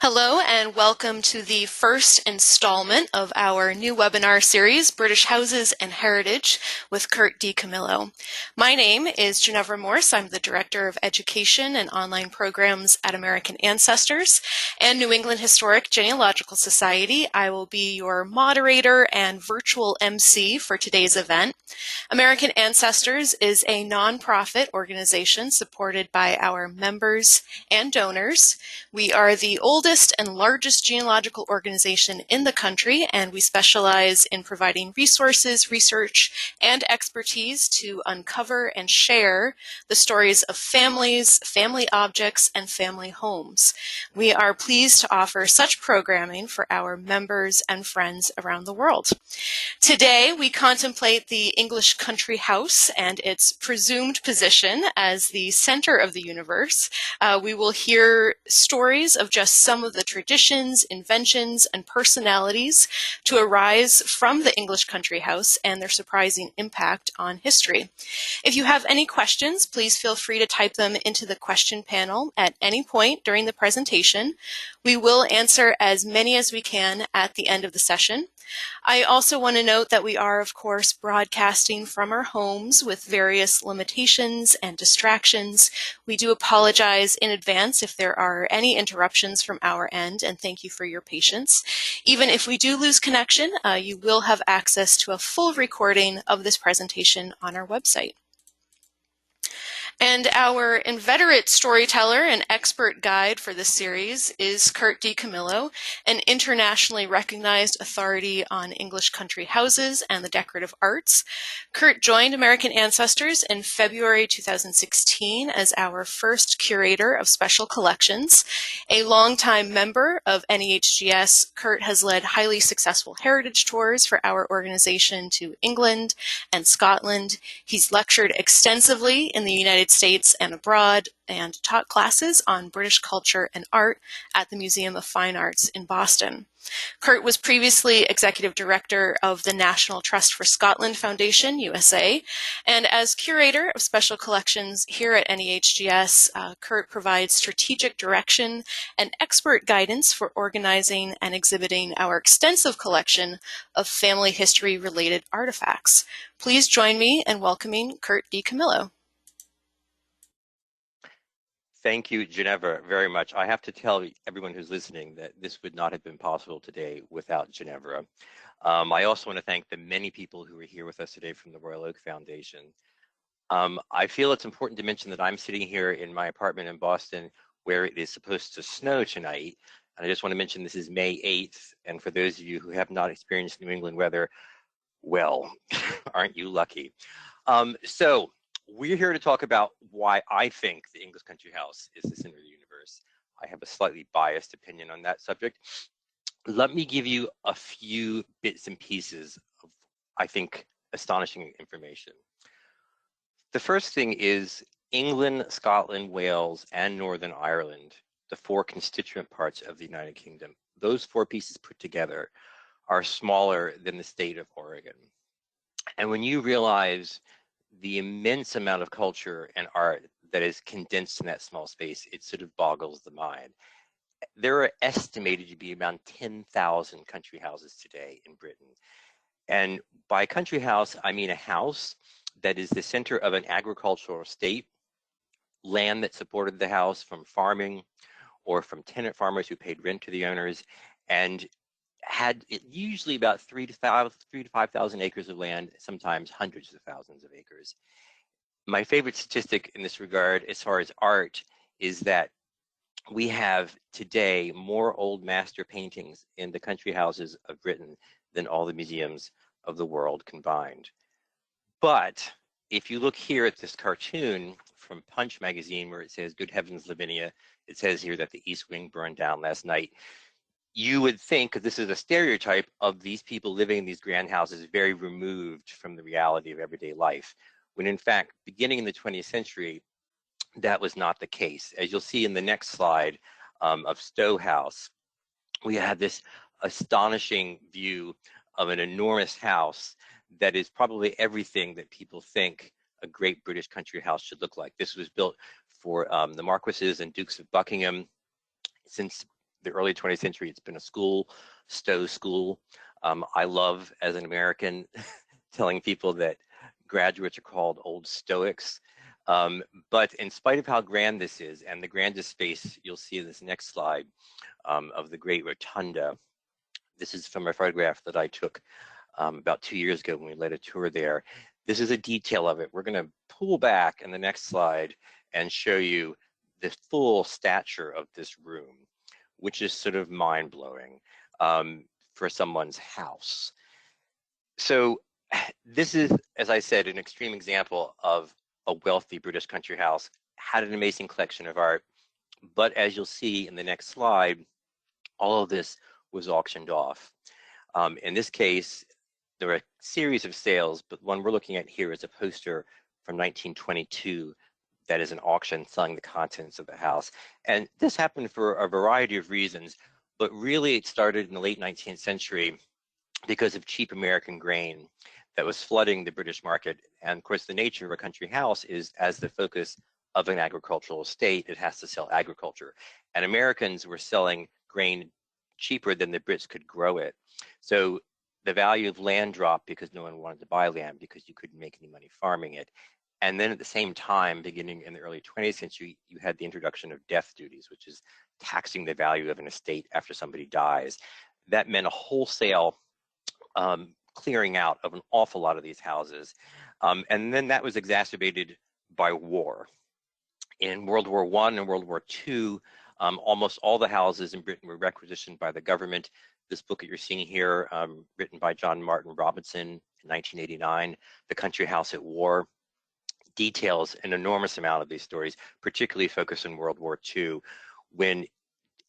Hello and welcome to the first installment of our new webinar series, British Houses and Heritage, with Curt DiCamillo. My name is Ginevra Morse. I'm the Director of Education and Online Programs at American Ancestors and New England Historic Genealogical Society. I will be your moderator and virtual MC for today's event. American Ancestors is a nonprofit organization supported by our members and donors. We are the oldest and largest genealogical organization in the country, and we specialize in providing resources, research, and expertise to uncover and share the stories of families, family objects, and family homes. We are pleased to offer such programming for our members and friends around the world. Today, we contemplate the English country house and its presumed position as the center of the universe. We will hear stories of just some of the traditions, inventions, and personalities to arise from the English country house and their surprising impact on history. If you have any questions, please feel free to type them into the question panel at any point during the presentation. We will answer as many as we can at the end of the session. I also want to note that we are, of course, broadcasting from our homes with various limitations and distractions. We do apologize in advance if there are any interruptions from our end, and thank you for your patience. Even if we do lose connection, you will have access to a full recording of this presentation on our website. And our inveterate storyteller and expert guide for this series is Curt DiCamillo, an internationally recognized authority on English country houses and the decorative arts. Curt joined American Ancestors in February 2016 as our first curator of special collections. A longtime member of NEHGS, Curt has led highly successful heritage tours for our organization to England and Scotland. He's lectured extensively in the United States and abroad, and taught classes on British culture and art at the Museum of Fine Arts in Boston. Curt was previously Executive Director of the National Trust for Scotland Foundation, USA, and as Curator of Special Collections here at NEHGS, Curt provides strategic direction and expert guidance for organizing and exhibiting our extensive collection of family history-related artifacts. Please join me in welcoming Curt DiCamillo. Thank you, Ginevra, very much. I have to tell everyone who's listening that this would not have been possible today without Ginevra. I also want to thank the many people who are here with us today from the Royal Oak Foundation. I feel it's important to mention that I'm sitting here in my apartment in Boston where it is supposed to snow tonight. And I just want to mention this is May 8th. And for those of you who have not experienced New England weather, well, aren't you lucky? We're here to talk about why I think the English country house is the center of the universe. I have a slightly biased opinion on that subject. Let me give you a few bits and pieces of, I think, astonishing information. The first thing is England, Scotland, Wales, and Northern Ireland, the four constituent parts of the United Kingdom. Those four pieces put together are smaller than the state of Oregon. And when you realize the immense amount of culture and art that is condensed in that small space, it sort of boggles the mind. There are estimated to be around 10,000 country houses today in Britain. And by country house, I mean a house that is the center of an agricultural estate, land that supported the house from farming or from tenant farmers who paid rent to the owners, and had usually about 3,000 to 5,000 acres of land, sometimes hundreds of thousands of acres. My favorite statistic in this regard, as far as art, is that we have today more old master paintings in the country houses of Britain than all the museums of the world combined. But if you look here at this cartoon from Punch magazine where it says, "Good heavens, Lavinia," it says here that the East Wing burned down last night. You would think, because this is a stereotype of these people living in these grand houses very removed from the reality of everyday life, when in fact, beginning in the 20th century, that was not the case. As you'll see in the next slide of Stowe House, we had this astonishing view of an enormous house that is probably everything that people think a great British country house should look like. This was built for the Marquises and Dukes of Buckingham. Since the early 20th century, it's been a school, Stowe School. I love, as an American, telling people that graduates are called old Stoics. But in spite of how grand this is, and the grandest space you'll see in this next slide of the Great Rotunda, this is from a photograph that I took about 2 years ago when we led a tour there. This is a detail of it. We're going to pull back in the next slide and show you the full stature of this room, which is sort of mind-blowing for someone's house. So this is, as I said, an extreme example of a wealthy British country house, had an amazing collection of art, but as you'll see in the next slide, all of this was auctioned off. In this case, there were a series of sales, but one we're looking at here is a poster from 1922 that is an auction selling the contents of the house. And this happened for a variety of reasons, but really it started in the late 19th century because of cheap American grain that was flooding the British market. And of course, the nature of a country house is, as the focus of an agricultural estate, it has to sell agriculture. And Americans were selling grain cheaper than the Brits could grow it. So the value of land dropped because no one wanted to buy land because you couldn't make any money farming it. And then at the same time, beginning in the early 20th century, you had the introduction of death duties, which is taxing the value of an estate after somebody dies. That meant a wholesale clearing out of an awful lot of these houses. And then that was exacerbated by war. In World War I and World War II, almost all the houses in Britain were requisitioned by the government. This book that you're seeing here, written by John Martin Robinson in 1989, The Country House at War, details an enormous amount of these stories, particularly focused in World War II, when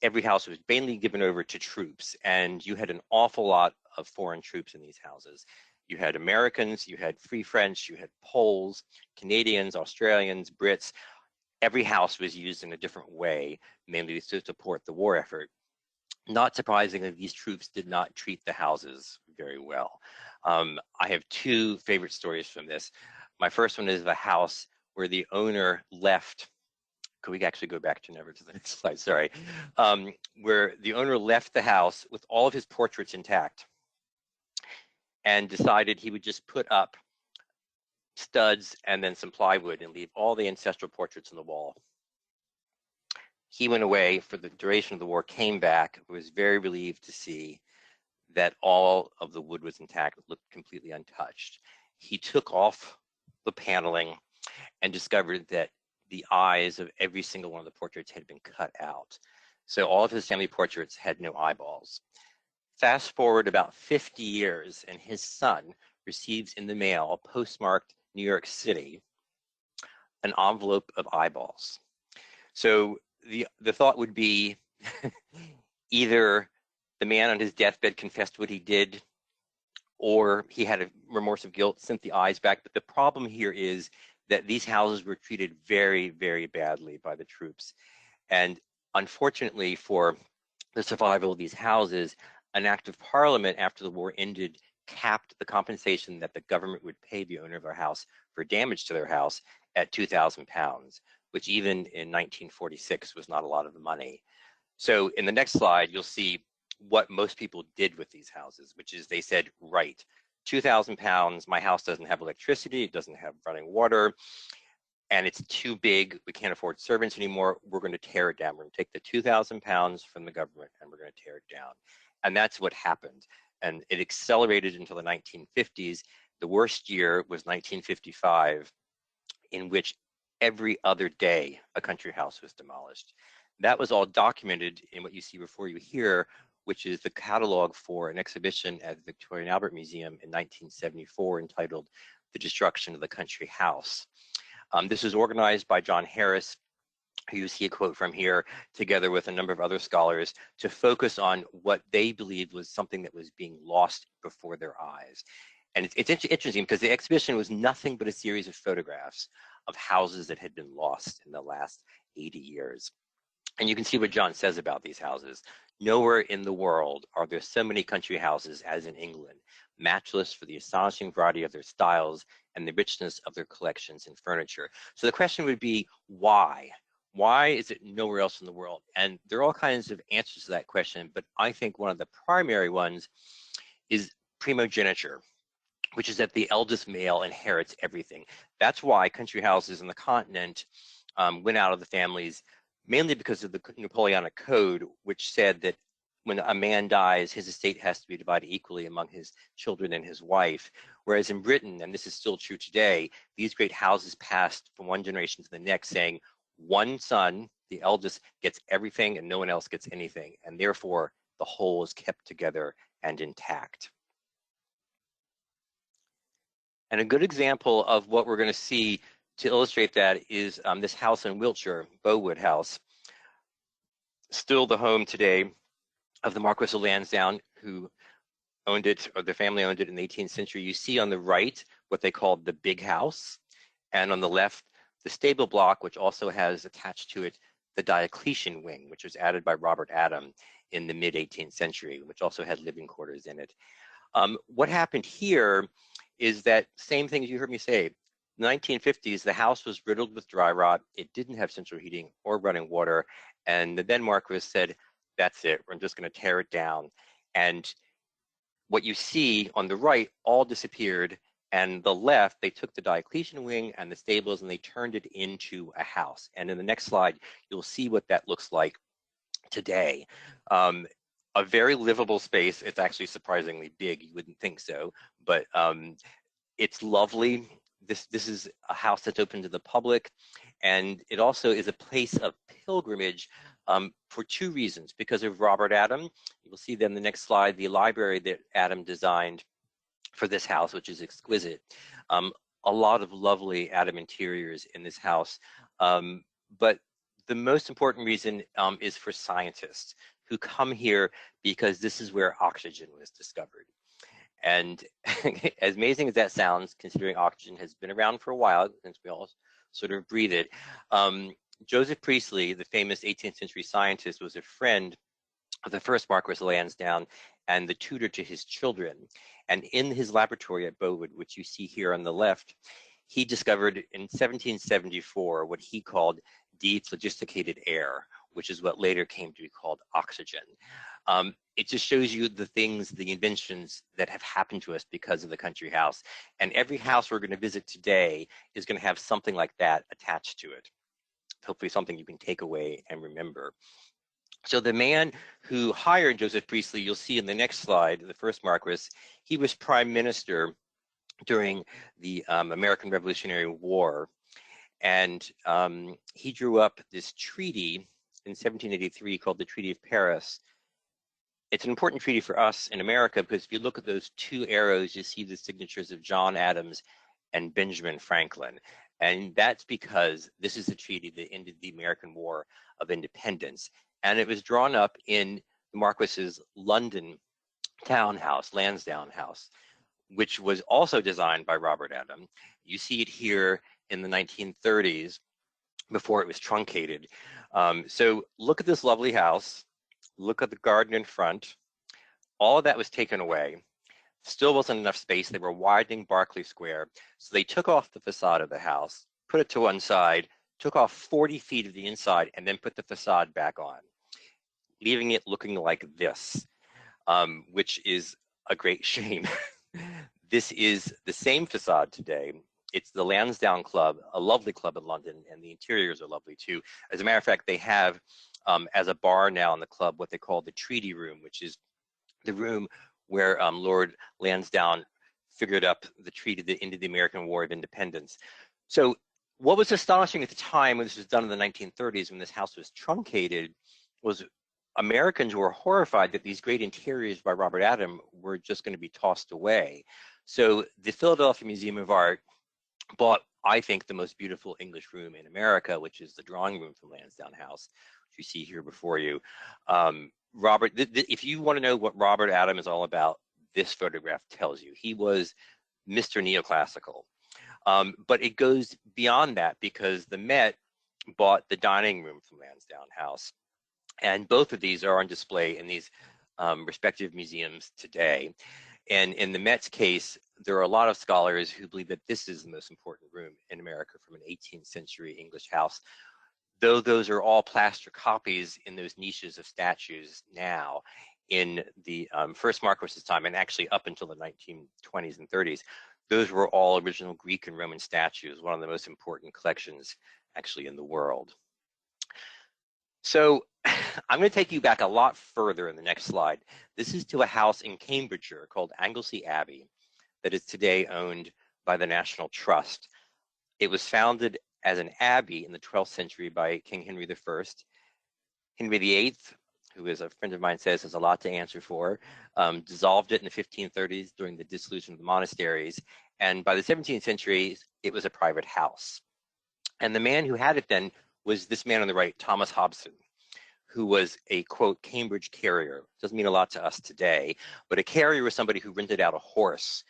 every house was mainly given over to troops, and you had an awful lot of foreign troops in these houses. You had Americans, you had Free French, you had Poles, Canadians, Australians, Brits. Every house was used in a different way, mainly to support the war effort. Not surprisingly, these troops did not treat the houses very well. I have two favorite stories from this. My first one is the house where the owner left. Could we actually go back to the next slide? Sorry. Where the owner left the house with all of his portraits intact and decided he would just put up studs and then some plywood and leave all the ancestral portraits on the wall. He went away for the duration of the war, came back, was very relieved to see that all of the wood was intact, looked completely untouched. He took off the paneling and discovered that the eyes of every single one of the portraits had been cut out. So all of his family portraits had no eyeballs. Fast forward about 50 years, and his son receives in the mail, postmarked New York City, an envelope of eyeballs. So the thought would be either the man on his deathbed confessed what he did, or he had a remorse of guilt, sent the eyes back. But the problem here is that these houses were treated very, very badly by the troops. And unfortunately for the survival of these houses, an act of parliament after the war ended capped the compensation that the government would pay the owner of their house for damage to their house at £2,000, which even in 1946 was not a lot of money. So in the next slide, you'll see what most people did with these houses, which is they said, right, £2,000, my house doesn't have electricity, it doesn't have running water, and it's too big, we can't afford servants anymore, we're going to tear it down. We're going to take the £2,000 from the government and we're going to tear it down. And that's what happened. And it accelerated until the 1950s. The worst year was 1955, in which every other day a country house was demolished. That was all documented in what you see before you here, which is the catalog for an exhibition at the Victoria and Albert Museum in 1974 entitled The Destruction of the Country House. This was organized by John Harris, who you see a quote from here, together with a number of other scholars, to focus on what they believed was something that was being lost before their eyes. And it's interesting because the exhibition was nothing but a series of photographs of houses that had been lost in the last 80 years. And you can see what John says about these houses. Nowhere in the world are there so many country houses as in England, matchless for the astonishing variety of their styles and the richness of their collections and furniture. So the question would be, why? Why is it nowhere else in the world? And there are all kinds of answers to that question, but I think one of the primary ones is primogeniture, which is that the eldest male inherits everything. That's why country houses in the continent went out of the families, mainly because of the Napoleonic Code, which said that when a man dies, his estate has to be divided equally among his children and his wife. Whereas in Britain, and this is still true today, these great houses passed from one generation to the next, saying one son, the eldest, gets everything and no one else gets anything. And therefore, the whole is kept together and intact. And a good example of what we're going to see to illustrate that is this house in Wiltshire, Bowood House, still the home today of the Marquis of Lansdowne, who owned it, or the family owned it in the 18th century. You see on the right what they called the big house, and on the left, the stable block, which also has attached to it the Diocletian wing, which was added by Robert Adam in the mid-18th century, which also had living quarters in it. What happened here is that same thing as you heard me say. In the 1950s, the house was riddled with dry rot. It didn't have central heating or running water. And the then Marquis said, that's it, we're just going to tear it down. And what you see on the right all disappeared. And the left, they took the Diocletian wing and the stables and they turned it into a house. And in the next slide, you'll see what that looks like today. A very livable space. It's actually surprisingly big. You wouldn't think so, but it's lovely. This is a house that's open to the public, and it also is a place of pilgrimage for two reasons. Because of Robert Adam, you will see then the next slide, the library that Adam designed for this house, which is exquisite. A lot of lovely Adam interiors in this house, but the most important reason is for scientists who come here because this is where oxygen was discovered. And as amazing as that sounds, considering oxygen has been around for a while, since we all sort of breathe it, Joseph Priestley, the famous 18th century scientist, was a friend of the first Marquis of Lansdowne and the tutor to his children. And in his laboratory at Bowood, which you see here on the left, he discovered in 1774 what he called dephlogisticated air, which is what later came to be called oxygen. It just shows you the things, the inventions that have happened to us because of the country house. And every house we're going to visit today is going to have something like that attached to it. Hopefully something you can take away and remember. So the man who hired Joseph Priestley, you'll see in the next slide, the first Marquis, he was prime minister during the American Revolutionary War. And he drew up this treaty in 1783 called the Treaty of Paris. It's an important treaty for us in America because if you look at those two arrows, you see the signatures of John Adams and Benjamin Franklin. And that's because this is the treaty that ended the American War of Independence. And it was drawn up in the Marquis's London townhouse, Lansdowne House, which was also designed by Robert Adam. You see it here in the 1930s before it was truncated. So look at this lovely house. Look at the garden in front. All of that was taken away. Still wasn't enough space. They were widening Berkeley Square. So they took off the facade of the house, put it to one side, took off 40 feet of the inside, and then put the facade back on, leaving it looking like this, which is a great shame. This is the same facade today. It's the Lansdowne Club, a lovely club in London, and the interiors are lovely too. As a matter of fact, they have as a bar now in the club what they call the Treaty Room, which is the room where Lord Lansdowne figured up the treaty that ended the American War of Independence. So what was astonishing at the time when this was done in the 1930s, when this house was truncated, was Americans were horrified that these great interiors by Robert Adam were just going to be tossed away. So the Philadelphia Museum of Art bought, I think, the most beautiful English room in America, which is the drawing room from Lansdowne House, which you see here before you. Robert, if you want to know what Robert Adam is all about, this photograph tells you. He was Mr. Neoclassical. But it goes beyond that because the Met bought the dining room from Lansdowne House. And both of these are on display in these respective museums today. And in the Met's case, there are a lot of scholars who believe that this is the most important room in America from an 18th century English house. though those are all plaster copies in those niches of statues now. In the first Marquis's time, and actually up until the 1920s and 30s, those were all original Greek and Roman statues, one of the most important collections actually in the world. So I'm going to take you back a lot further in the next slide. This is to a house in Cambridgeshire called Anglesey Abbey that is today owned by the National Trust. It was founded as an abbey in the 12th century by King Henry I. Henry VIII, who is a friend of mine says has a lot to answer for, dissolved it in the 1530s during the dissolution of the monasteries. And by the 17th century, it was a private house. And the man who had it then was this man on the right, Thomas Hobson, who was a, quote, Cambridge carrier. Doesn't mean a lot to us today, but a carrier was somebody who rented out a horse,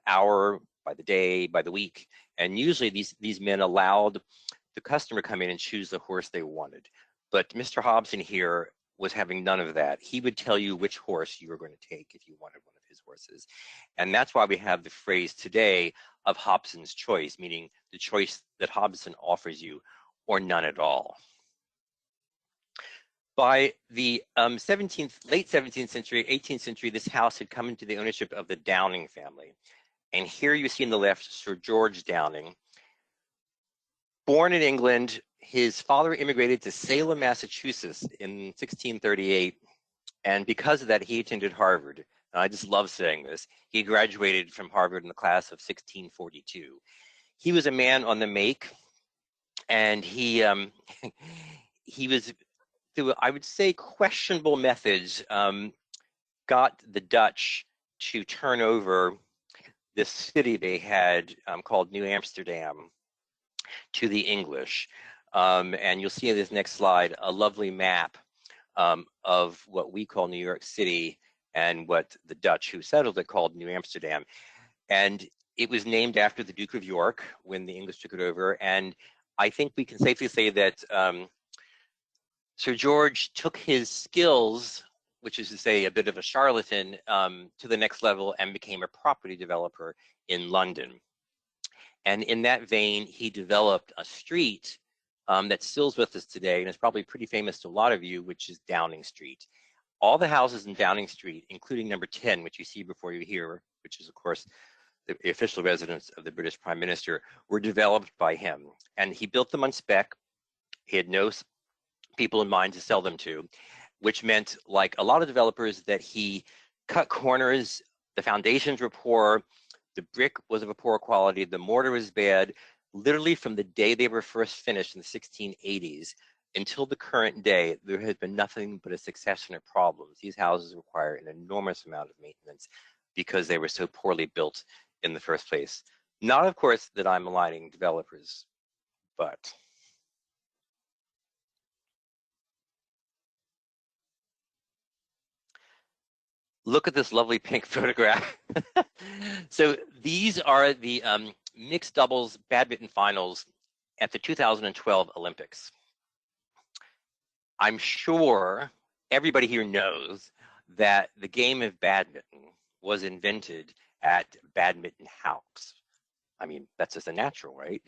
hour, by the day, by the week. And usually these men allowed the customer to come in and choose the horse they wanted. But Mr. Hobson here was having none of that. He would tell you which horse you were going to take if you wanted one of his horses. And that's why we have the phrase today of Hobson's choice, meaning the choice that Hobson offers you or none at all. By the late 17th century, 18th century, this house had come into the ownership of the Downing family. And here you see on the left, Sir George Downing. Born in England, his father immigrated to Salem, Massachusetts in 1638. And because of that, he attended Harvard. And I just love saying this. He graduated from Harvard in the class of 1642. He was a man on the make, and he was, through, I would say, questionable methods, got the Dutch to turn over this city they had called New Amsterdam to the English. And you'll see in this next slide a lovely map of what we call New York City and what the Dutch who settled it called New Amsterdam. And it was named after the Duke of York when the English took it over. And I think we can safely say that Sir George took his skills, which is to say a bit of a charlatan, to the next level and became a property developer in London. And in that vein, he developed a street that still's with us today, and it's probably pretty famous to a lot of you, which is Downing Street. All the houses in Downing Street, including number 10, which you see before you here, which is, of course, the official residence of the British Prime Minister, were developed by him. And he built them on spec. He had no people in mind to sell them to, which meant, like a lot of developers, that he cut corners, the foundations were poor, the brick was of a poor quality, the mortar was bad. Literally from the day they were first finished in the 1680s until the current day, there has been nothing but a succession of problems. These houses require an enormous amount of maintenance because they were so poorly built in the first place. Not, of course, that I'm maligning developers, but look at this lovely pink photograph. So these are the mixed doubles badminton finals at the 2012 Olympics. I'm sure everybody here knows that the game of badminton was invented at Badminton House. I mean, that's just a natural, right?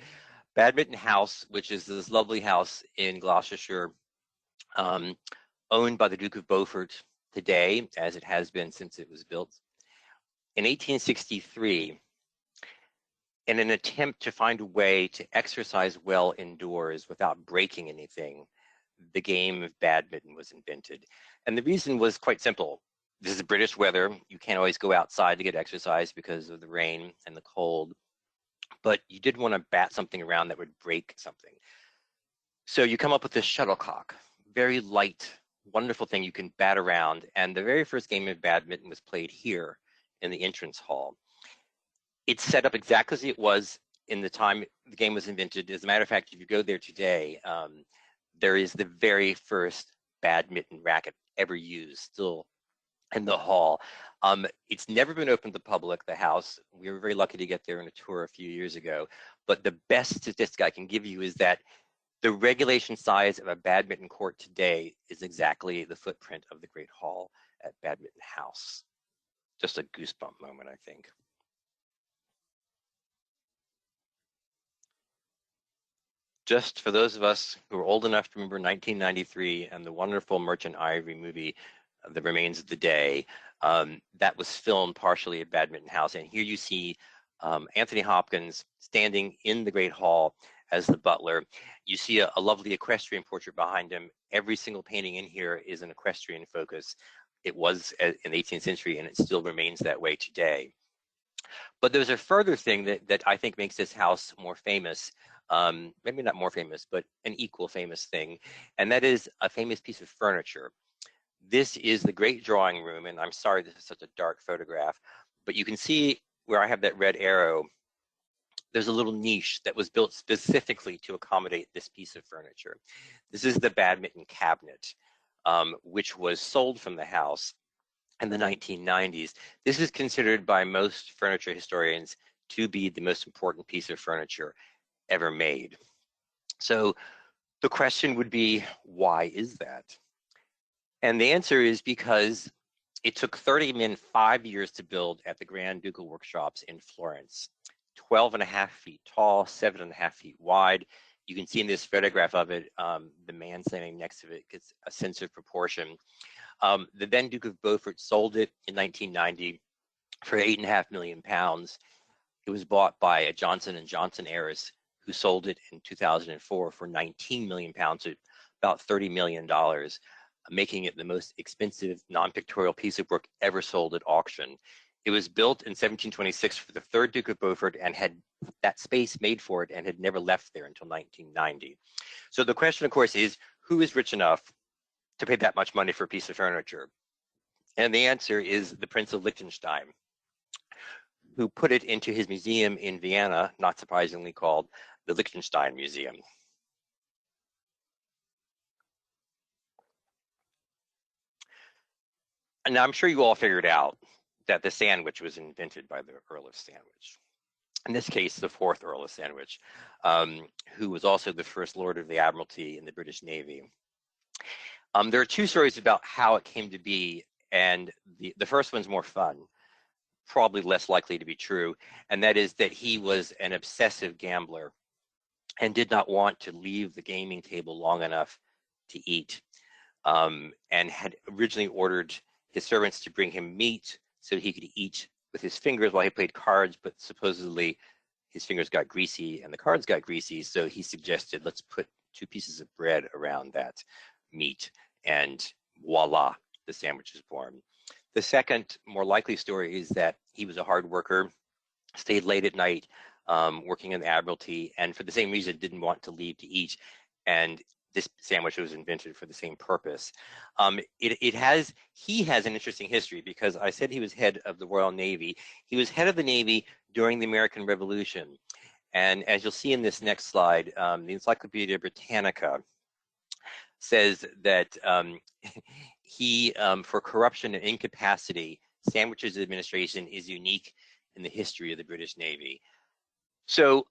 Badminton House, which is this lovely house in Gloucestershire, owned by the Duke of Beaufort today, as it has been since it was built. In 1863, in an attempt to find a way to exercise well indoors without breaking anything, the game of badminton was invented. And the reason was quite simple. This is British weather. You can't always go outside to get exercise because of the rain and the cold. But you did want to bat something around that would break something. So you come up with this shuttlecock, very light, wonderful thing you can bat around. And the very first game of badminton was played here in the entrance hall. It's set up exactly as it was in the time the game was invented. As a matter of fact, if you go there today, there is the very first badminton racket ever used still in the hall. It's never been open to the public, the house. We were very lucky to get there on a tour a few years ago. But the best statistic I can give you is that the regulation size of a badminton court today is exactly the footprint of the Great Hall at Badminton House. Just a goosebump moment, I think. Just for those of us who are old enough to remember 1993 and the wonderful Merchant Ivory movie, The Remains of the Day, that was filmed partially at Badminton House. And here you see Anthony Hopkins standing in the Great Hall as the butler. You see a lovely equestrian portrait behind him. Every single painting in here is an equestrian focus. It was in the 18th century, and it still remains that way today. But there's a further thing that I think makes this house more famous, maybe not more famous, but an equal famous thing, and that is a famous piece of furniture. This is the great drawing room, and I'm sorry this is such a dark photograph, but you can see where I have that red arrow, there's a little niche that was built specifically to accommodate this piece of furniture. This is the Badminton Cabinet, which was sold from the house in the 1990s. This is considered by most furniture historians to be the most important piece of furniture ever made. So the question would be, why is that? And the answer is because it took 30 men 5 years to build at the Grand Ducal Workshops in Florence. 12.5 feet tall, 7.5 feet wide. You can see in this photograph of it, the man standing next to it gets a sense of proportion. The then Duke of Beaufort sold it in 1990 for £8.5 million. It was bought by a Johnson & Johnson heiress who sold it in 2004 for £19 million, so about $30 million, making it the most expensive non-pictorial piece of work ever sold at auction. It was built in 1726 for the third Duke of Beaufort and had that space made for it and had never left there until 1990. So the question, of course, is who is rich enough to pay that much money for a piece of furniture? And the answer is the Prince of Liechtenstein, who put it into his museum in Vienna, not surprisingly called the Liechtenstein Museum. And now I'm sure you all figured out that the sandwich was invented by the Earl of Sandwich. In this case, the fourth Earl of Sandwich, who was also the first Lord of the Admiralty in the British Navy. There are two stories about how it came to be, and the first one's more fun, probably less likely to be true, and that is that he was an obsessive gambler and did not want to leave the gaming table long enough to eat, and had originally ordered his servants to bring him meat so he could eat with his fingers while he played cards, but supposedly his fingers got greasy and the cards got greasy, so he suggested, let's put 2 pieces of bread around that meat, and voila, the sandwich is born. The second, more likely story is that he was a hard worker, stayed late at night, working in the Admiralty, and for the same reason didn't want to leave to eat, and this sandwich was invented for the same purpose. He has an interesting history because I said he was head of the Royal Navy. He was head of the Navy during the American Revolution. And as you'll see in this next slide, the Encyclopedia Britannica says that for corruption and incapacity, Sandwich's administration is unique in the history of the British Navy. So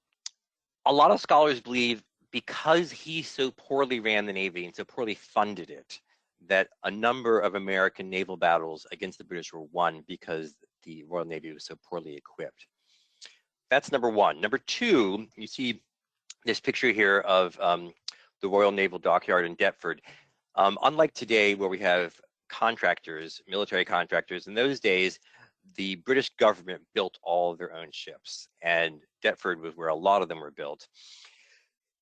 a lot of scholars believe because he so poorly ran the Navy and so poorly funded it, that a number of American naval battles against the British were won because the Royal Navy was so poorly equipped. That's number one. Number two, you see this picture here of the Royal Naval Dockyard in Deptford. Unlike today where we have contractors, military contractors, in those days, the British government built all of their own ships, and Deptford was where a lot of them were built.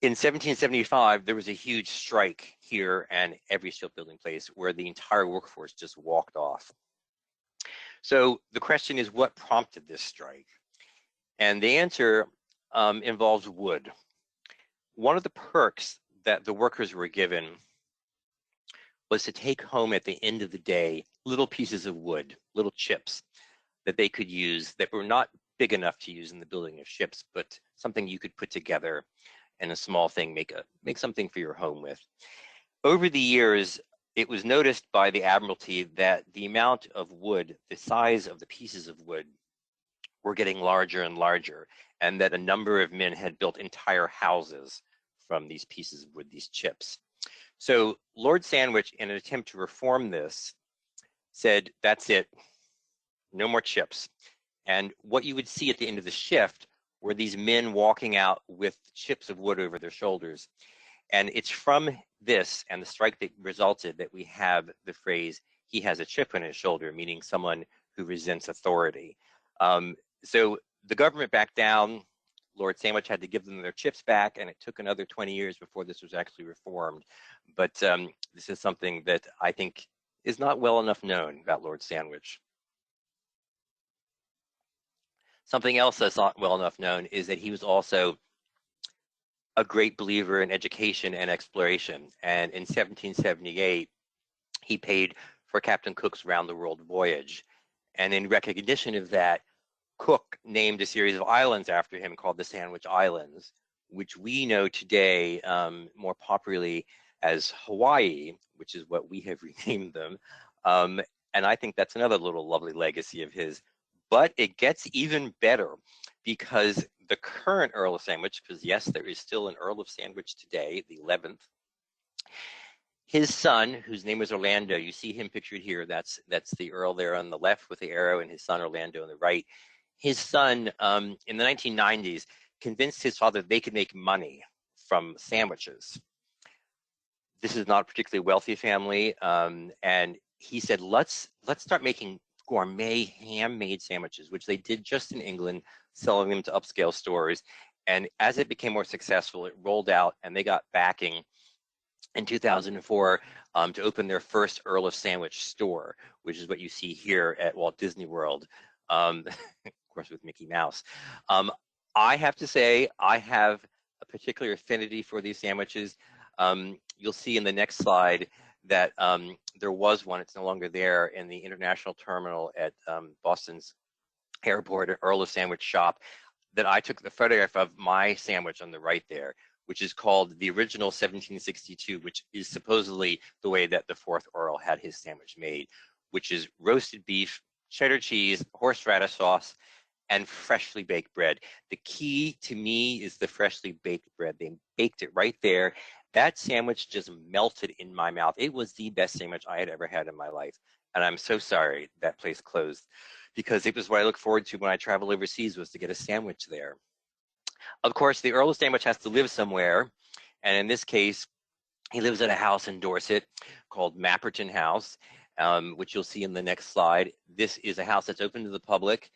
In 1775, there was a huge strike here and every shipbuilding place where the entire workforce just walked off. So the question is, what prompted this strike? And the answer involves wood. One of the perks that the workers were given was to take home at the end of the day little pieces of wood, little chips that they could use that were not big enough to use in the building of ships, but something you could put together and a small thing, make something for your home with. Over the years, it was noticed by the Admiralty that the amount of wood, the size of the pieces of wood, were getting larger and larger, and that a number of men had built entire houses from these pieces of wood, these chips. So Lord Sandwich, in an attempt to reform this, said, that's it, no more chips. And what you would see at the end of the shift were these men walking out with chips of wood over their shoulders. And it's from this and the strike that resulted that we have the phrase, he has a chip on his shoulder, meaning someone who resents authority. So the government backed down. Lord Sandwich had to give them their chips back, and it took another 20 years before this was actually reformed. But this is something that I think is not well enough known about Lord Sandwich. Something else that's not well enough known is that he was also a great believer in education and exploration. And in 1778, he paid for Captain Cook's round-the-world voyage. And in recognition of that, Cook named a series of islands after him called the Sandwich Islands, which we know today more popularly as Hawaii, which is what we have renamed them. And I think that's another little lovely legacy of his. But it gets even better because the current Earl of Sandwich, because yes, there is still an Earl of Sandwich today, the 11th, his son, whose name is Orlando, you see him pictured here, that's the Earl there on the left with the arrow, and his son Orlando on the right. His son, in the 1990s, convinced his father they could make money from sandwiches. This is not a particularly wealthy family, and he said, let's start making gourmet handmade sandwiches, which they did just in England, selling them to upscale stores. And as it became more successful, it rolled out, and they got backing in 2004 to open their first Earl of Sandwich store, which is what you see here at Walt Disney World, of course with Mickey Mouse. I have to say, I have a particular affinity for these sandwiches. You'll see in the next slide that there was one, it's no longer there, in the international terminal at Boston's airport, an Earl of Sandwich shop, that I took the photograph of my sandwich on the right there, which is called the original 1762, which is supposedly the way that the fourth Earl had his sandwich made, which is roasted beef, cheddar cheese, horseradish sauce, and freshly baked bread. The key to me is the freshly baked bread. They baked it right there. That sandwich just melted in my mouth. It was the best sandwich I had ever had in my life. And I'm so sorry that place closed, because it was what I look forward to when I travel overseas, was to get a sandwich there. Of course, the Earl of Sandwich has to live somewhere. And in this case, he lives at a house in Dorset called Badminton House, which you'll see in the next slide. This is a house that's open to the public.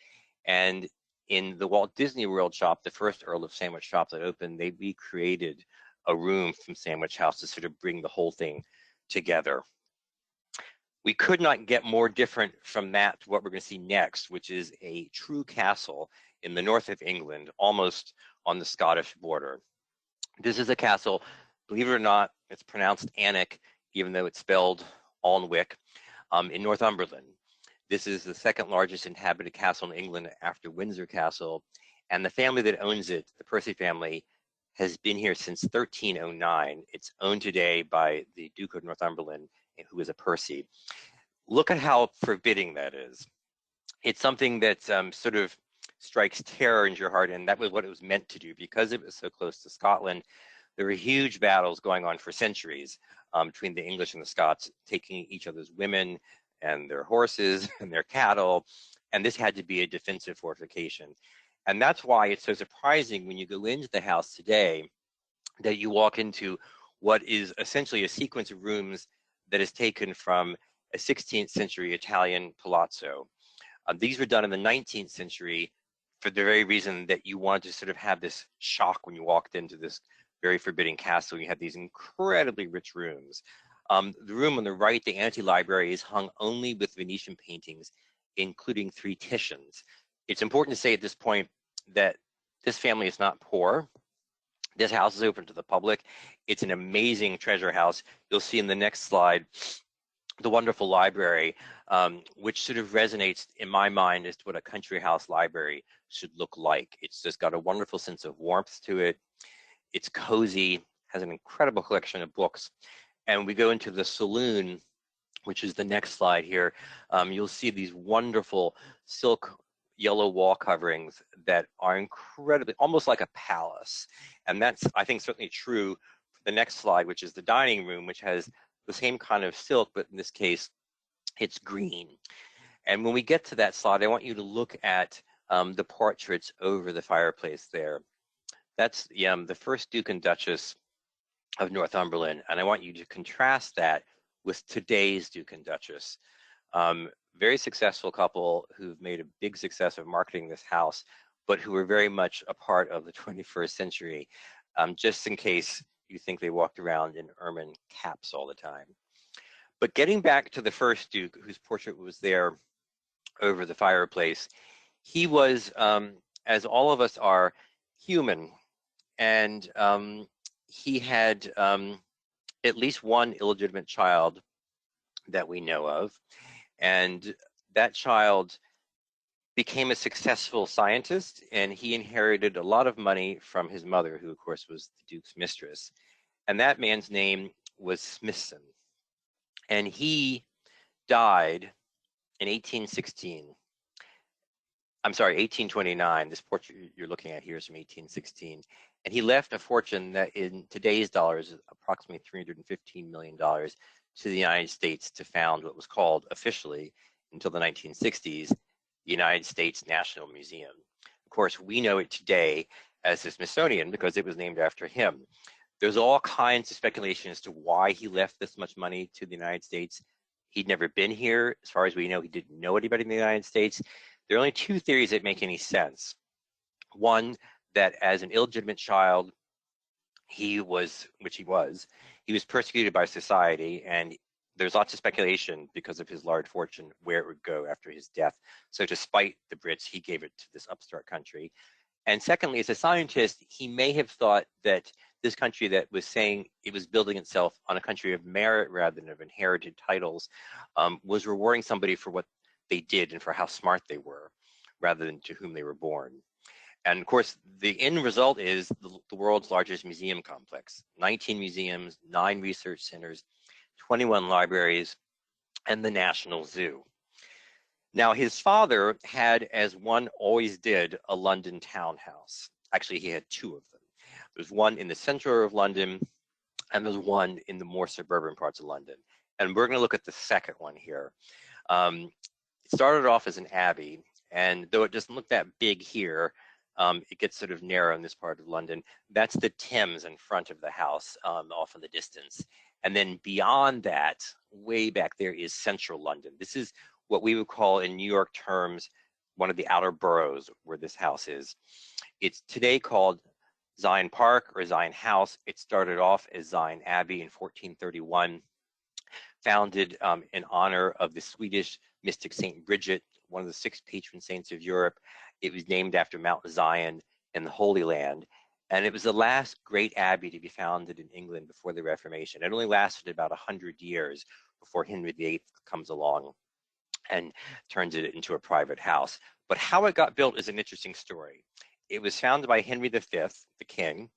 And in the Walt Disney World shop, the first Earl of Sandwich shop that opened, they recreated a room from Sandwich House to sort of bring the whole thing together. We could not get more different from that to what we're going to see next, which is a true castle in the north of England, almost on the Scottish border. This is a castle, believe it or not, it's pronounced Alnwick, even though it's spelled Alnwick, in Northumberland. This is the second largest inhabited castle in England after Windsor Castle, and the family that owns it, the Percy family, has been here since 1309. It's owned today by the Duke of Northumberland, who is a Percy. Look at how forbidding that is. It's something that sort of strikes terror into your heart, and that was what it was meant to do. Because it was so close to Scotland, there were huge battles going on for centuries between the English and the Scots, taking each other's women and their horses and their cattle, and this had to be a defensive fortification. And that's why it's so surprising when you go into the house today that you walk into what is essentially a sequence of rooms that is taken from a 16th century Italian palazzo. These were done in the 19th century for the very reason that you wanted to sort of have this shock when you walked into this very forbidding castle. You had these incredibly rich rooms. The room on the right, the Hannity Library, is hung only with Venetian paintings, including 3 Titians. It's important to say at this point that this family is not poor. This house is open to the public. It's an amazing treasure house. You'll see in the next slide the wonderful library, which sort of resonates in my mind as to what a country house library should look like. It's just got a wonderful sense of warmth to it. It's cozy, has an incredible collection of books. And we go into the saloon, which is the next slide here. You'll see these wonderful silk yellow wall coverings that are incredibly, almost like a palace. And that's, I think, certainly true for the next slide, which is the dining room, which has the same kind of silk, but in this case, it's green. And when we get to that slide, I want you to look at the portraits over the fireplace there. That's the first Duke and Duchess of Northumberland, and I want you to contrast that with today's Duke and Duchess. Very successful couple who've made a big success of marketing this house, but who are very much a part of the 21st century, just in case you think they walked around in ermine caps all the time. But getting back to the first Duke, whose portrait was there over the fireplace, he was, as all of us are, human, and he had at least one illegitimate child that we know of, and that child became a successful scientist, and he inherited a lot of money from his mother, who of course was the Duke's mistress, and that man's name was Smithson, and he died in 1829. This portrait you're looking at here is from 1816. And he left a fortune that in today's dollars is approximately $315 million to the United States to found what was called officially until the 1960s, the United States National Museum. Of course, we know it today as the Smithsonian because it was named after him. There's all kinds of speculation as to why he left this much money to the United States. He'd never been here. As far as we know, he didn't know anybody in the United States. There are only two theories that make any sense. One, that as an illegitimate child, he was persecuted by society, and there's lots of speculation because of his large fortune where it would go after his death. So to spite the Brits, he gave it to this upstart country. And secondly, as a scientist, he may have thought that this country that was saying it was building itself on a country of merit rather than of inherited titles was rewarding somebody for what they did and for how smart they were rather than to whom they were born. And of course, the end result is the world's largest museum complex, 19 museums, 9 research centers, 21 libraries, and the National Zoo. Now, his father had, as one always did, a London townhouse. Actually, he had 2 of them. There's one in the center of London, and there's one in the more suburban parts of London. And we're going to look at the second one here. It started off as an abbey, and though it doesn't look that big here, it gets sort of narrow in this part of London. That's the Thames in front of the house, off in the distance. And then beyond that, way back there is central London. This is what we would call in New York terms, one of the outer boroughs where this house is. It's today called Zion Park or Zion House. It started off as Zion Abbey in 1431, founded in honor of the Swedish mystic Saint Bridget, one of the 6 patron saints of Europe. It was named after Mount Zion in the Holy Land. And it was the last great abbey to be founded in England before the Reformation. It only lasted about 100 years before Henry VIII comes along and turns it into a private house. But how it got built is an interesting story. It was founded by Henry V, the king,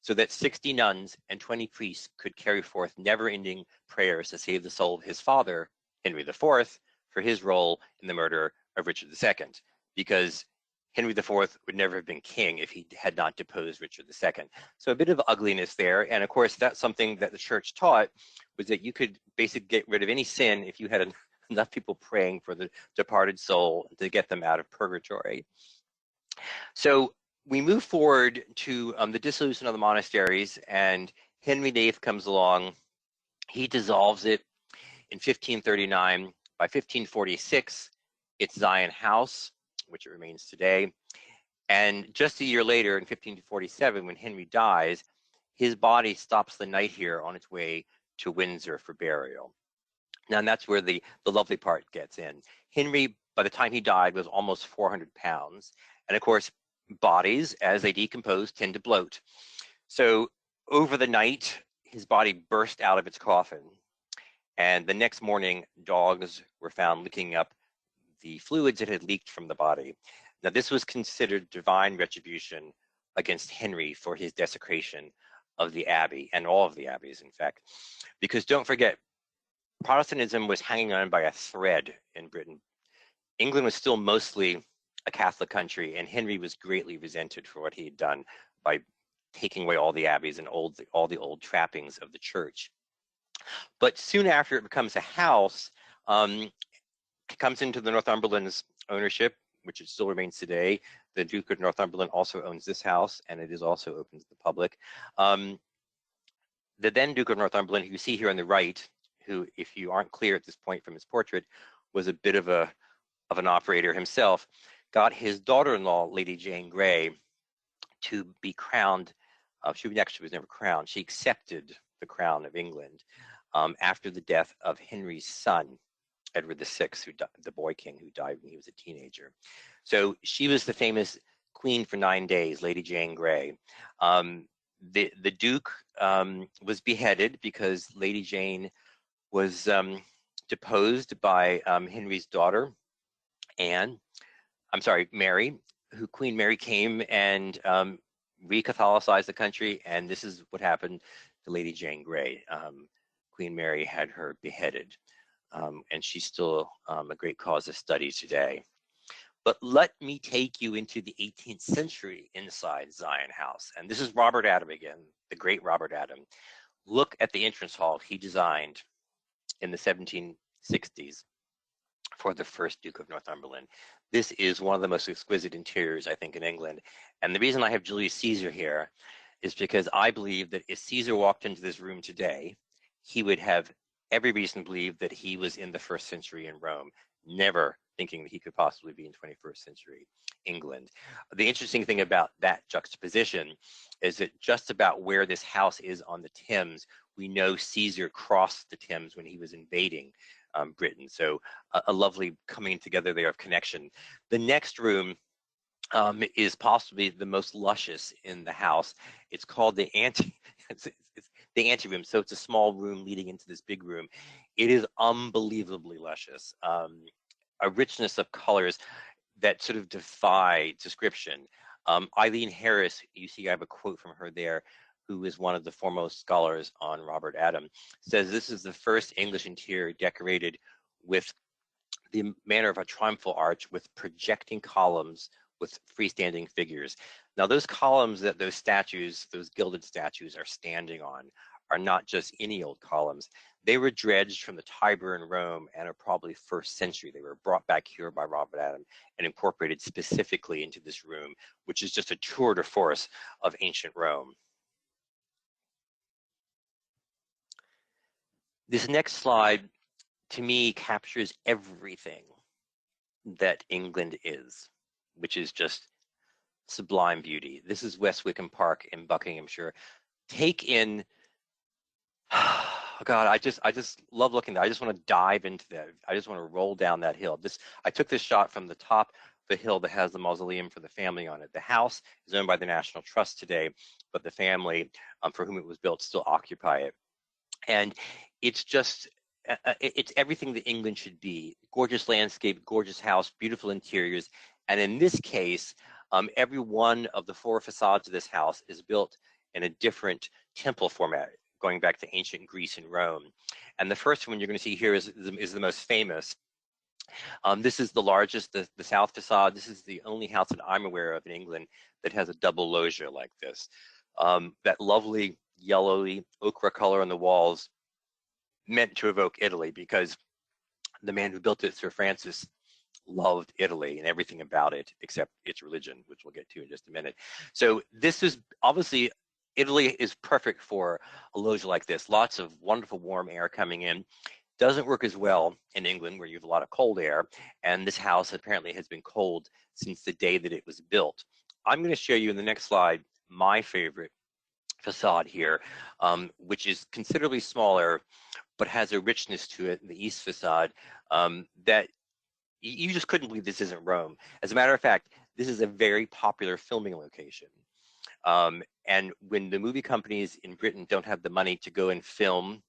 so that 60 nuns and 20 priests could carry forth never-ending prayers to save the soul of his father, Henry IV, for his role in the murder of Richard II, because Henry IV would never have been king if he had not deposed Richard II. So a bit of ugliness there, and of course that's something that the church taught, was that you could basically get rid of any sin if you had enough people praying for the departed soul to get them out of purgatory. So we move forward to the dissolution of the monasteries, and Henry VIII comes along. He dissolves it in 1539. By 1546, it's Zion House, which it remains today. And just a year later, in 1547, when Henry dies, his body stops the night here on its way to Windsor for burial. Now, and that's where the lovely part gets in. Henry, by the time he died, was almost 400 pounds. And of course, bodies, as they decompose, tend to bloat. So over the night, his body burst out of its coffin. And the next morning, dogs were found licking up the fluids that had leaked from the body. Now, this was considered divine retribution against Henry for his desecration of the abbey, and all of the abbeys, in fact. Because don't forget, Protestantism was hanging on by a thread in Britain. England was still mostly a Catholic country, and Henry was greatly resented for what he had done by taking away all the abbeys and all the old trappings of the church. But soon after it becomes a house, it comes into the Northumberland's ownership. which it still remains today. The Duke of Northumberland also owns this house, and it is also open to the public. The then Duke of Northumberland, who you see here on the right, who, if you aren't clear at this point from his portrait, was a bit of an operator himself, got his daughter-in-law, Lady Jane Grey, to be crowned. She actually was never crowned. She accepted the crown of England after the death of Henry's son, Edward VI, the boy king who died when he was a teenager. So she was the famous queen for 9 days, Lady Jane Grey. The Duke was beheaded because Lady Jane was deposed by Henry's daughter, Mary, Queen Mary came and re-Catholicized the country, and this is what happened to Lady Jane Grey. Queen Mary had her beheaded, and she's still a great cause of study today. But let me take you into the 18th century inside Zion House. And this is Robert Adam again, the great Robert Adam. Look at the entrance hall he designed in the 1760s for the first Duke of Northumberland. This is one of the most exquisite interiors, I think, in England. And the reason I have Julius Caesar here is because I believe that if Caesar walked into this room today, he would have every reason to believe that he was in the 1st century in Rome, never thinking that he could possibly be in 21st century England. The interesting thing about that juxtaposition is that just about where this house is on the Thames, we know Caesar crossed the Thames when he was invading Britain. So a lovely coming together there of connection. The next room is possibly the most luscious in the house. It's called the the anteroom. So it's a small room leading into this big room. It is unbelievably luscious. A richness of colors that sort of defy description. Eileen Harris, you see I have a quote from her there, who is one of the foremost scholars on Robert Adam, says this is the first English interior decorated with the manner of a triumphal arch with projecting columns with freestanding figures. Now those columns that those statues, those gilded statues are standing on are not just any old columns. They were dredged from the Tiber in Rome and are probably 1st century. They were brought back here by Robert Adam and incorporated specifically into this room, which is just a tour de force of ancient Rome. This next slide, to me, captures everything that England is, which is just sublime beauty. This is West Wycombe Park in Buckinghamshire. Take in, oh God, I just love looking there. I just want to dive into that. I just want to roll down that hill. I took this shot from the top of the hill that has the mausoleum for the family on it. The house is owned by the National Trust today, but the family for whom it was built still occupy it. And it's just, it's everything that England should be. Gorgeous landscape, gorgeous house, beautiful interiors. And in this case, every one of the 4 facades of this house is built in a different temple format, going back to ancient Greece and Rome. And the first one you're going to see here is the most famous. This is the largest, the South Facade. This is the only house that I'm aware of in England that has a double loggia like this. That lovely yellowy ochre color on the walls meant to evoke Italy, because the man who built it, Sir Francis, loved Italy and everything about it except its religion, which we'll get to in just a minute. So this is obviously, Italy is perfect for a loggia like this. Lots of wonderful warm air coming in. Doesn't work as well in England, where you have a lot of cold air, and this house apparently has been cold since the day that it was built. I'm going to show you in the next slide my favorite facade here, which is considerably smaller but has a richness to it, the East Facade, that you just couldn't believe this isn't Rome. As a matter of fact, this is a very popular filming location. And when the movie companies in Britain don't have the money to go and film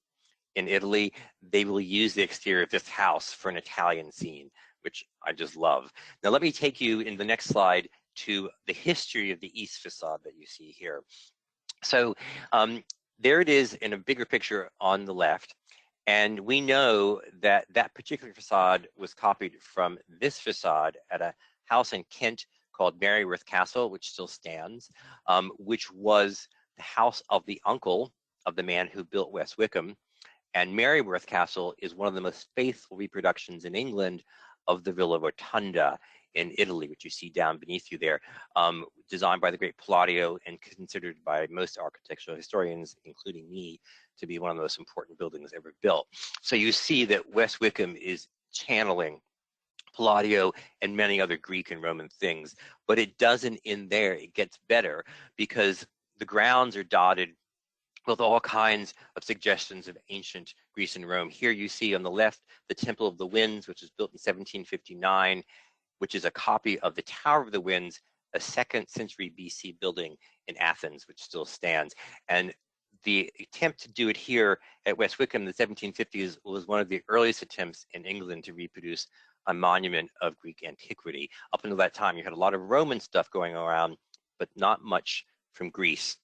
in Italy, they will use the exterior of this house for an Italian scene, which I just love. Now let me take you in the next slide to the history of the East Facade that you see here. So there it is in a bigger picture on the left. And we know that that particular facade was copied from this facade at a house in Kent called Maryworth Castle, which still stands, which was the house of the uncle of the man who built West Wycombe. And Maryworth Castle is one of the most faithful reproductions in England of the Villa Rotunda. in Italy, which you see down beneath you there, designed by the great Palladio and considered by most architectural historians, including me, to be one of the most important buildings ever built. So you see that West Wycombe is channeling Palladio and many other Greek and Roman things, but it doesn't end there. It gets better because the grounds are dotted with all kinds of suggestions of ancient Greece and Rome. Here you see on the left the Temple of the Winds, which was built in 1759, which is a copy of the Tower of the Winds, a 2nd century BC building in Athens, which still stands. And the attempt to do it here at West Wycombe in the 1750s was one of the earliest attempts in England to reproduce a monument of Greek antiquity. Up until that time, you had a lot of Roman stuff going around, but not much from Greece.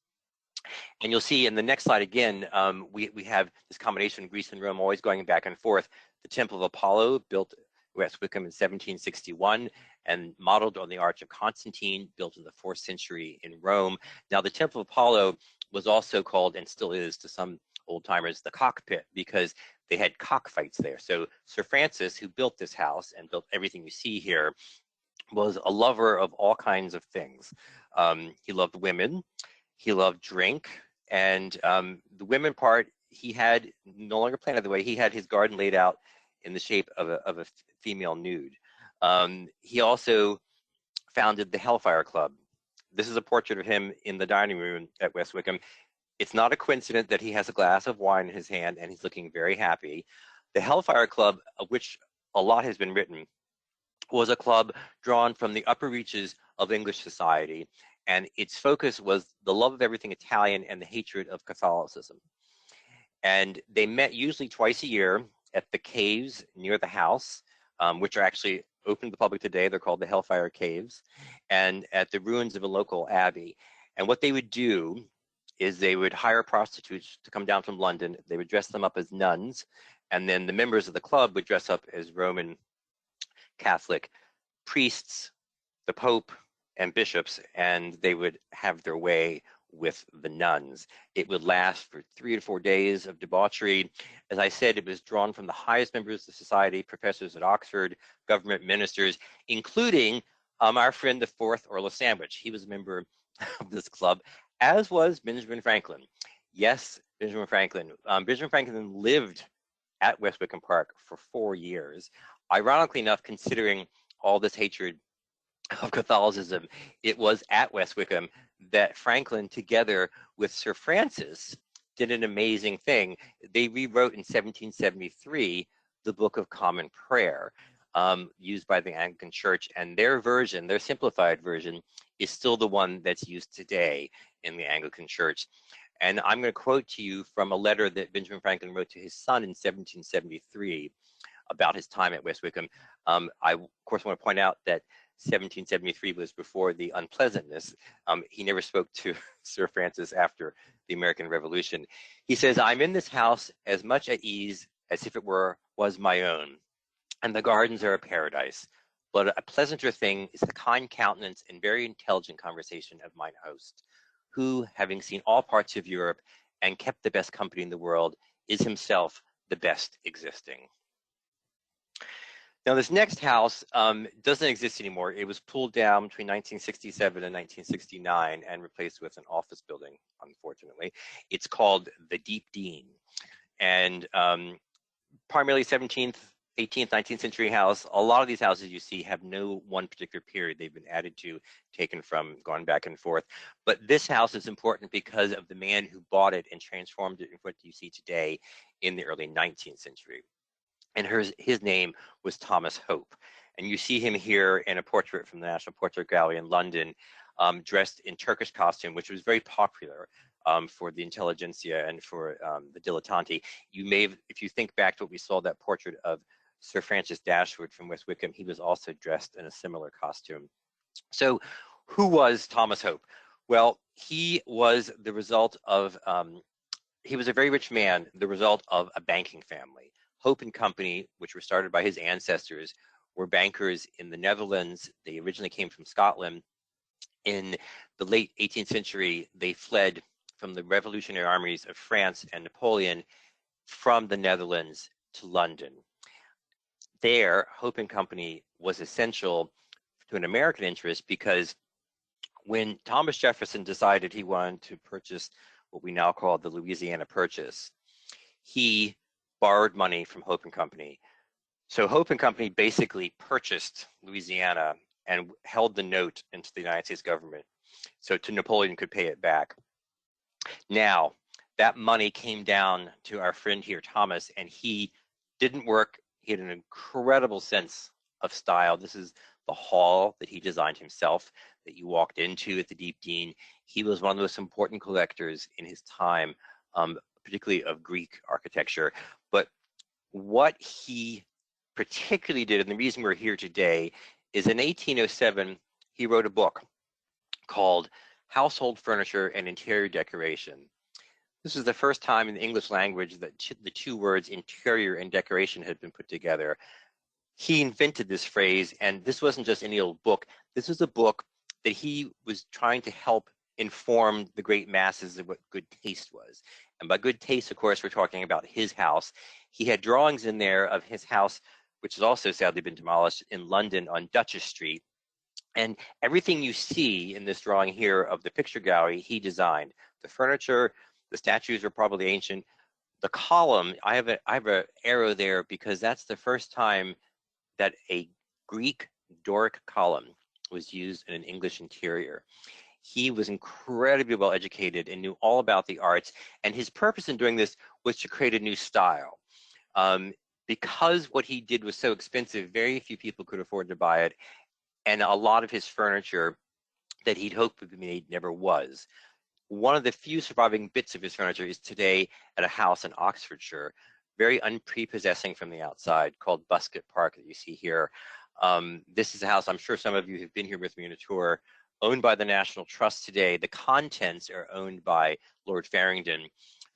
And you'll see in the next slide again, we have this combination of Greece and Rome always going back and forth. The Temple of Apollo, built at West Wycombe in 1761 and modeled on the Arch of Constantine, built in the 4th century in Rome. Now, the Temple of Apollo was also called, and still is to some old timers, the cockpit, because they had cockfights there. So Sir Francis, who built this house and built everything you see here, was a lover of all kinds of things. He loved women, he loved drink, and the women part, he had no longer planned the way. He had his garden laid out in the shape of a female nude. He also founded the Hellfire Club. This is a portrait of him in the dining room at West Wycombe. It's not a coincidence that he has a glass of wine in his hand and he's looking very happy. The Hellfire Club, of which a lot has been written, was a club drawn from the upper reaches of English society, and its focus was the love of everything Italian and the hatred of Catholicism. And they met usually twice a year at the caves near the house, which are actually open to the public today. They're called the Hellfire Caves, and at the ruins of a local abbey. And what they would do is they would hire prostitutes to come down from London. They would dress them up as nuns, and then the members of the club would dress up as Roman Catholic priests, the Pope, and bishops, and they would have their way with the nuns. It would last for 3 to 4 days of debauchery. As I said, it was drawn from the highest members of society, professors at Oxford, government ministers, including our friend the 4th Earl of Sandwich. He was a member of this club, as was Benjamin Franklin. Yes, Benjamin Franklin. Benjamin Franklin lived at West Wycombe Park for 4 years. Ironically enough, considering all this hatred of Catholicism, it was at West Wycombe that Franklin, together with Sir Francis, did an amazing thing. They rewrote in 1773 the Book of Common Prayer, used by the Anglican Church, and their version, their simplified version, is still the one that's used today in the Anglican Church. And I'm going to quote to you from a letter that Benjamin Franklin wrote to his son in 1773 about his time at West Wycombe. I, of course, want to point out that 1773 was before the unpleasantness. He never spoke to Sir Francis after the American Revolution. He says, "I'm in this house as much at ease as if it was my own, and the gardens are a paradise. But a pleasanter thing is the kind countenance and very intelligent conversation of mine host, who, having seen all parts of Europe and kept the best company in the world, is himself the best existing." Now, this next house doesn't exist anymore. It was pulled down between 1967 and 1969 and replaced with an office building, unfortunately. It's called the Deep Dean, and primarily 17th, 18th, 19th century house. A lot of these houses you see have no one particular period. They've been added to, taken from, gone back and forth. But this house is important because of the man who bought it and transformed it into what you see today in the early 19th century. And his name was Thomas Hope. And you see him here in a portrait from the National Portrait Gallery in London, dressed in Turkish costume, which was very popular for the intelligentsia and for the dilettanti. You may have, if you think back to what we saw, that portrait of Sir Francis Dashwood from West Wycombe, he was also dressed in a similar costume. So who was Thomas Hope? Well, he was the result of, he was a very rich man, the result of a banking family. Hope and Company, which were started by his ancestors, were bankers in the Netherlands. They originally came from Scotland. In the late 18th century, they fled from the revolutionary armies of France and Napoleon from the Netherlands to London. There, Hope and Company was essential to an American interest, because when Thomas Jefferson decided he wanted to purchase what we now call the Louisiana Purchase, he borrowed money from Hope and Company. So Hope and Company basically purchased Louisiana and held the note into the United States government, so Napoleon could pay it back. Now, that money came down to our friend here, Thomas, and he didn't work. He had an incredible sense of style. This is the hall that he designed himself, that you walked into at the Deep Dean. He was one of the most important collectors in his time, particularly of Greek architecture. But what he particularly did, and the reason we're here today, is in 1807, he wrote a book called Household Furniture and Interior Decoration. This is the first time in the English language that the two words interior and decoration had been put together. He invented this phrase, and this wasn't just any old book. This was a book that he was trying to help inform the great masses of what good taste was. And by good taste, of course, we're talking about his house. He had drawings in there of his house, which has also sadly been demolished, in London on Duchess Street. And everything you see in this drawing here of the picture gallery, he designed. The furniture, the statues are probably ancient. The column, I have an arrow there because that's the first time that a Greek Doric column was used in an English interior. He was incredibly well educated and knew all about the arts, and his purpose in doing this was to create a new style. Because what he did was so expensive, very few people could afford to buy it, and a lot of his furniture that he'd hoped would be made never was. One of the few surviving bits of his furniture is today at a house in Oxfordshire, very unprepossessing from the outside, called Busquet Park that you see here. This is a house, I'm sure some of you have been here with me on a tour, owned by the National Trust today. The contents are owned by Lord Farringdon,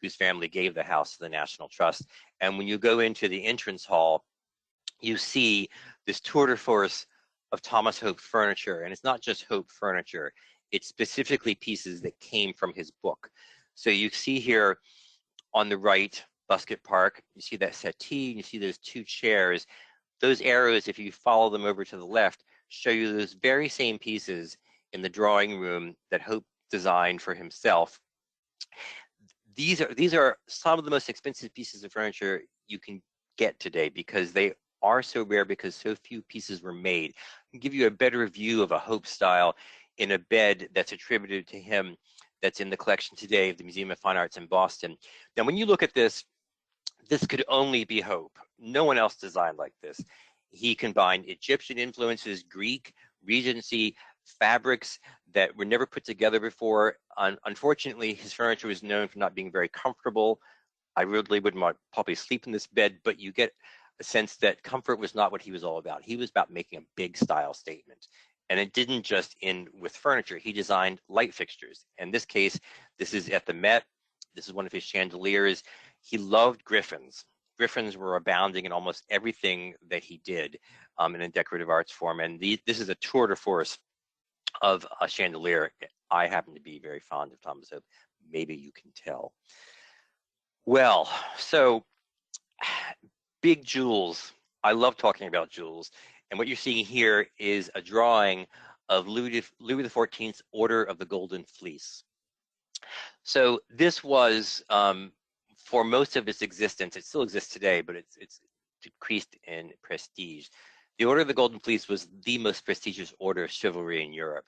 whose family gave the house to the National Trust. And when you go into the entrance hall, you see this tour de force of Thomas Hope furniture. And it's not just Hope furniture, it's specifically pieces that came from his book. So you see here on the right, Busquet Park, you see that settee, you see those two chairs. Those arrows, if you follow them over to the left, show you those very same pieces in the drawing room that Hope designed for himself. These are some of the most expensive pieces of furniture you can get today because they are so rare, because so few pieces were made. I'll give you a better view of a Hope style in a bed that's attributed to him, that's in the collection today of the Museum of Fine Arts in Boston. Now, when you look at this, this could only be Hope. No one else designed like this. He combined Egyptian influences, Greek, Regency, fabrics that were never put together before. Unfortunately, his furniture was known for not being very comfortable. I really wouldn't want probably sleep in this bed, but you get a sense that comfort was not what he was all about. He was about making a big style statement. And it didn't just end with furniture. He designed light fixtures. In this case, this is at the Met. This is one of his chandeliers. He loved griffins. Griffins were abounding in almost everything that he did in a decorative arts form. And this is a tour de force of a chandelier. I happen to be very fond of Thomas Hope. Maybe you can tell. Well, so big jewels. I love talking about jewels. And what you're seeing here is a drawing of Louis XIV's Order of the Golden Fleece. So this was, for most of its existence, it still exists today, but it's decreased in prestige. The Order of the Golden Fleece was the most prestigious order of chivalry in Europe.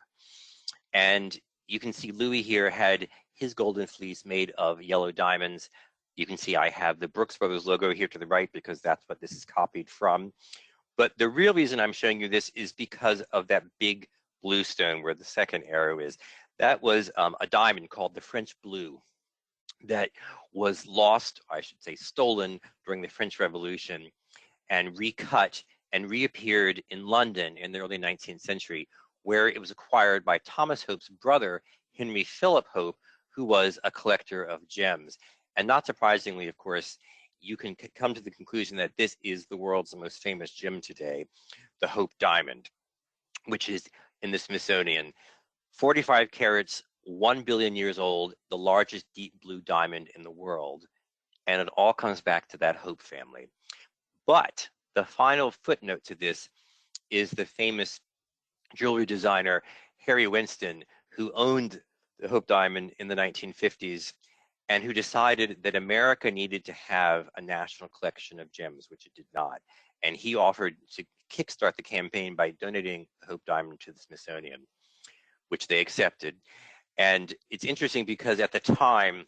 And you can see Louis here had his Golden Fleece made of yellow diamonds. You can see I have the Brooks Brothers logo here to the right because that's what this is copied from. But the real reason I'm showing you this is because of that big blue stone where the second arrow is. That was a diamond called the French Blue that was lost, I should say stolen, during the French Revolution and recut and reappeared in London in the early 19th century, where it was acquired by Thomas Hope's brother, Henry Philip Hope, who was a collector of gems. And not surprisingly, of course, you can come to the conclusion that this is the world's most famous gem today, the Hope Diamond, which is in the Smithsonian. 45 carats, 1 billion years old, the largest deep blue diamond in the world. And it all comes back to that Hope family. But the final footnote to this is the famous jewelry designer Harry Winston, who owned the Hope Diamond in the 1950s and who decided that America needed to have a national collection of gems, which it did not. And he offered to kickstart the campaign by donating the Hope Diamond to the Smithsonian, which they accepted. And it's interesting because at the time,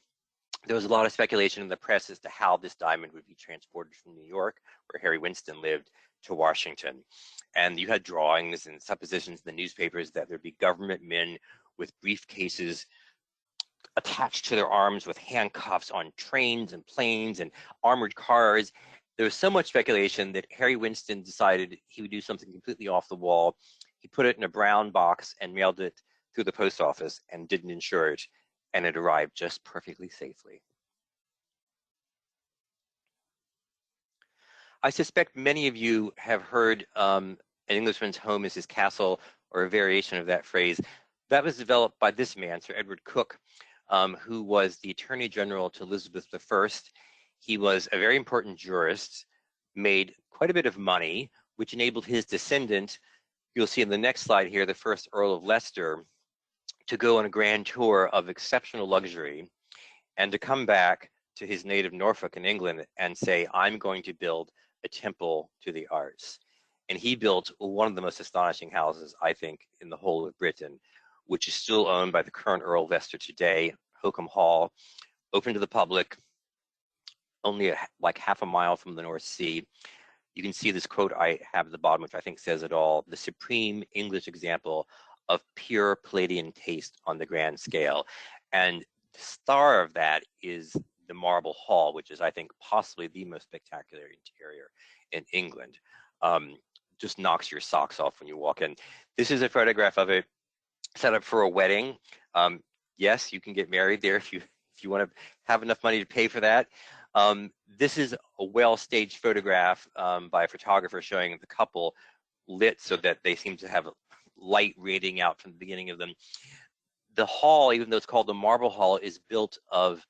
there was a lot of speculation in the press as to how this diamond would be transported from New York, where Harry Winston lived, to Washington. And you had drawings and suppositions in the newspapers that there'd be government men with briefcases attached to their arms with handcuffs on trains and planes and armored cars. There was so much speculation that Harry Winston decided he would do something completely off the wall. He put it in a brown box and mailed it through the post office and didn't insure it, and it arrived just perfectly safely. I suspect many of you have heard an Englishman's home is his castle, or a variation of that phrase. That was developed by this man, Sir Edward Coke, who was the Attorney General to Elizabeth I. He was a very important jurist, made quite a bit of money, which enabled his descendant, you'll see in the next slide here, the first Earl of Leicester, to go on a grand tour of exceptional luxury and to come back to his native Norfolk in England and say, I'm going to build a temple to the arts. And he built one of the most astonishing houses, I think, in the whole of Britain, which is still owned by the current Earl of Leicester today, Holkham Hall, open to the public, only like half a mile from the North Sea. You can see this quote I have at the bottom, which I think says it all: the supreme English example of pure Palladian taste on the grand scale. And the star of that is the Marble Hall, which is, I think, possibly the most spectacular interior in England. Just knocks your socks off when you walk in. This is a photograph of it set up for a wedding. Yes, you can get married there if you want to have enough money to pay for that. This is a well-staged photograph by a photographer showing the couple lit so that they seem to have light radiating out from the beginning of them. The hall, even though it's called the Marble Hall, is built of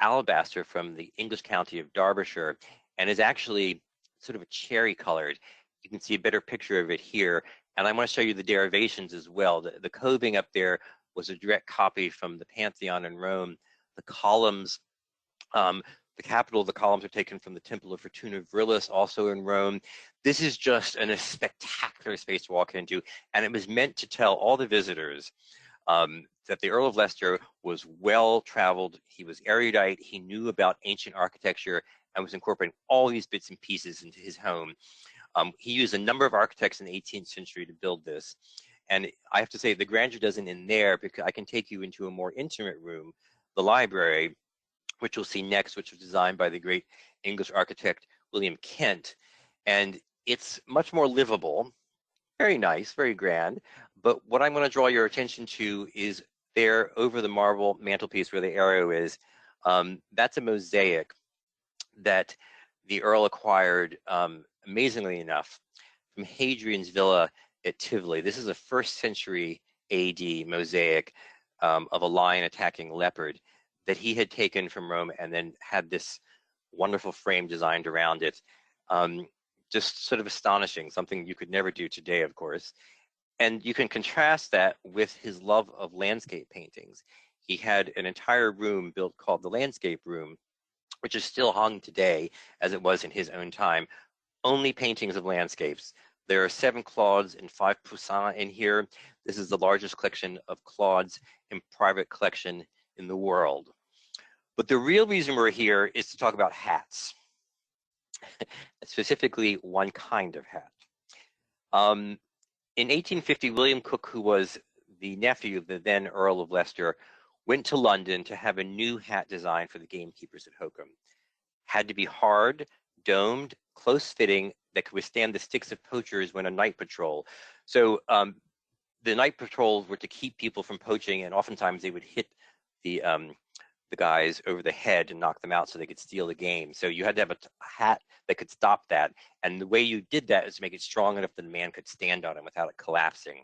alabaster from the English county of Derbyshire and is actually sort of a cherry colored. You can see a better picture of it here. And I want to show you the derivations as well. The coving up there was a direct copy from the Pantheon in Rome. The columns, the capital of the columns are taken from the Temple of Fortuna Virilis, also in Rome. This is just a spectacular space to walk into, and it was meant to tell all the visitors that the Earl of Leicester was well-traveled, he was erudite, he knew about ancient architecture, and was incorporating all these bits and pieces into his home. He used a number of architects in the 18th century to build this. And I have to say, the grandeur doesn't end there, because I can take you into a more intimate room, the library, which you'll see next, which was designed by the great English architect William Kent. And it's much more livable, very nice, very grand. But what I'm going to draw your attention to is there over the marble mantelpiece where the arrow is. That's a mosaic that the Earl acquired, amazingly enough, from Hadrian's Villa at Tivoli. This is a 1st century AD mosaic of a lion attacking a leopard that he had taken from Rome and then had this wonderful frame designed around it. Just sort of astonishing, something you could never do today, of course. And you can contrast that with his love of landscape paintings. He had an entire room built called the Landscape Room, which is still hung today as it was in his own time, only paintings of landscapes. There are 7 Claudes and 5 Poussins in here. This is the largest collection of Claudes in private collection in the world. But the real reason we're here is to talk about hats, specifically one kind of hat. In 1850, William Cooke, who was the nephew of the then Earl of Leicester, went to London to have a new hat designed for the gamekeepers at Holkham. Had to be hard, domed, close-fitting, that could withstand the sticks of poachers when on night patrol. So the night patrols were to keep people from poaching, and oftentimes they would hit the guys over the head and knock them out so they could steal the game. So you had to have a hat that could stop that. And the way you did that is to make it strong enough that a man could stand on it without it collapsing.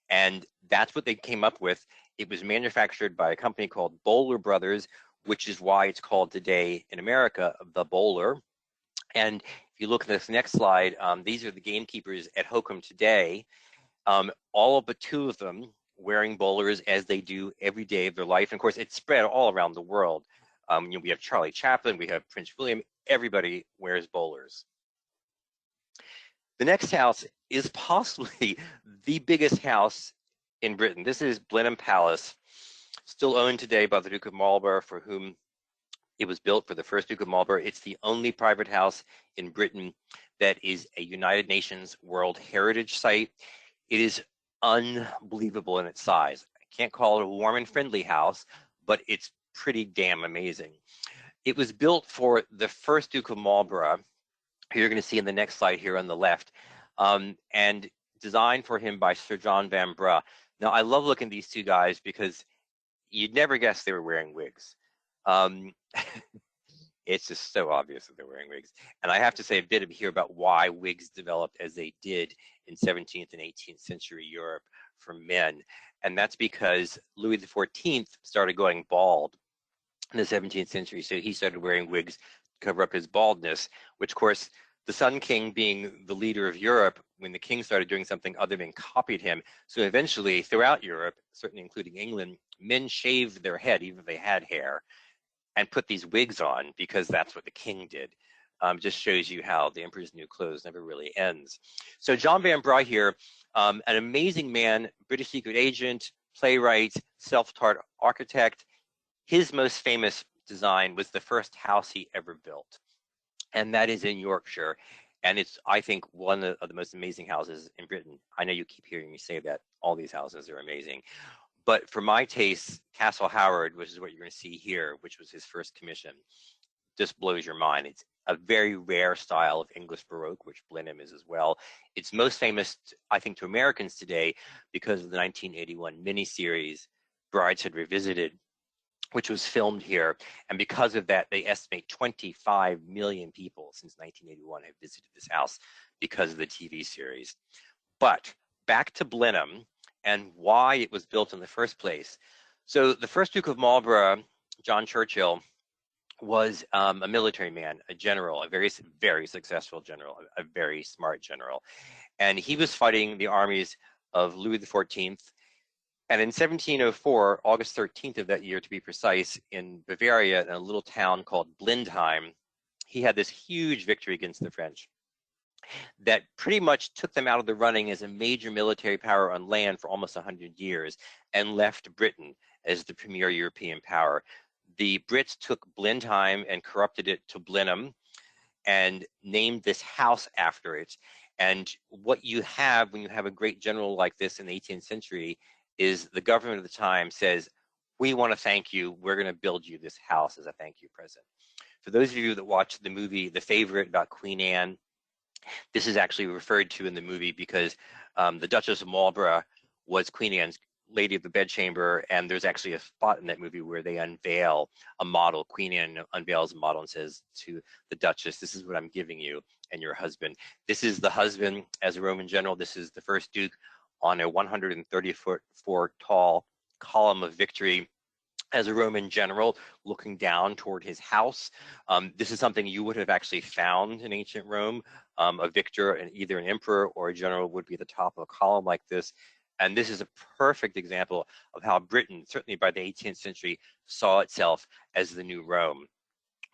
And that's what they came up with. It was manufactured by a company called Bowler Brothers, which is why it's called today in America the Bowler. And if you look at this next slide, these are the gamekeepers at Holkham today. all but two of them wearing bowlers as they do every day of their life. And of course, it's spread all around the world. We have Charlie Chaplin, we have Prince William, everybody wears bowlers. The next house is possibly the biggest house in Britain. This is Blenheim Palace, still owned today by the Duke of Marlborough, for whom it was built, for the first Duke of Marlborough. It's the only private house in Britain that is a United Nations World Heritage Site. It is unbelievable in its size. I can't call it a warm and friendly house, but it's pretty damn amazing. It was built for the first Duke of Marlborough, who you're going to see in the next slide here on the left, and designed for him by Sir John Vanbrugh. Now, I love looking at these two guys because you'd never guess they were wearing wigs. It's just so obvious that they're wearing wigs. And I have to say a bit here about why wigs developed as they did in 17th and 18th century Europe for men. And that's because Louis XIV started going bald in the 17th century. So he started wearing wigs to cover up his baldness, which of course, the Sun King being the leader of Europe, when the king started doing something, other men copied him. So eventually throughout Europe, certainly including England, men shaved their head, even if they had hair, and put these wigs on because that's what the king did. Just shows you how the emperor's new clothes never really ends. So John Vanbrugh here, an amazing man, British secret agent, playwright, self-taught architect. His most famous design was the first house he ever built, and that is in Yorkshire. And it's, I think, one of the most amazing houses in Britain. I know you keep hearing me say that. All these houses are amazing. But for my taste, Castle Howard, which is what you're going to see here, which was his first commission, just blows your mind. It's a very rare style of English Baroque, which Blenheim is as well. It's most famous, I think, to Americans today because of the 1981 miniseries, Brideshead Revisited, which was filmed here. And because of that, they estimate 25 million people since 1981 have visited this house because of the TV series. But back to Blenheim and why it was built in the first place. So the first Duke of Marlborough, John Churchill, was a military man, a general, a very, very successful general, a very smart general. And he was fighting the armies of Louis XIV. And in 1704, August 13th of that year, to be precise, in Bavaria, in a little town called Blenheim, he had this huge victory against the French that pretty much took them out of the running as a major military power on land for almost 100 years and left Britain as the premier European power. The Brits took Blenheim and corrupted it to Blenheim and named this house after it. And what you have when you have a great general like this in the 18th century is the government of the time says, we want to thank you. We're going to build you this house as a thank you present. For those of you that watched the movie The Favorite about Queen Anne, this is actually referred to in the movie because the Duchess of Marlborough was Queen Anne's Lady of the Bedchamber, and there's actually a spot in that movie where they unveil a model. Queen Anne unveils a model and says to the Duchess, this is what I'm giving you and your husband. This is the husband as a Roman general. This is the first Duke on a 130-foot tall column of victory as a Roman general looking down toward his house. This is something you would have actually found in ancient Rome. A victor, and either an emperor or a general, would be at the top of a column like this. And this is a perfect example of how Britain, certainly by the 18th century, saw itself as the new Rome.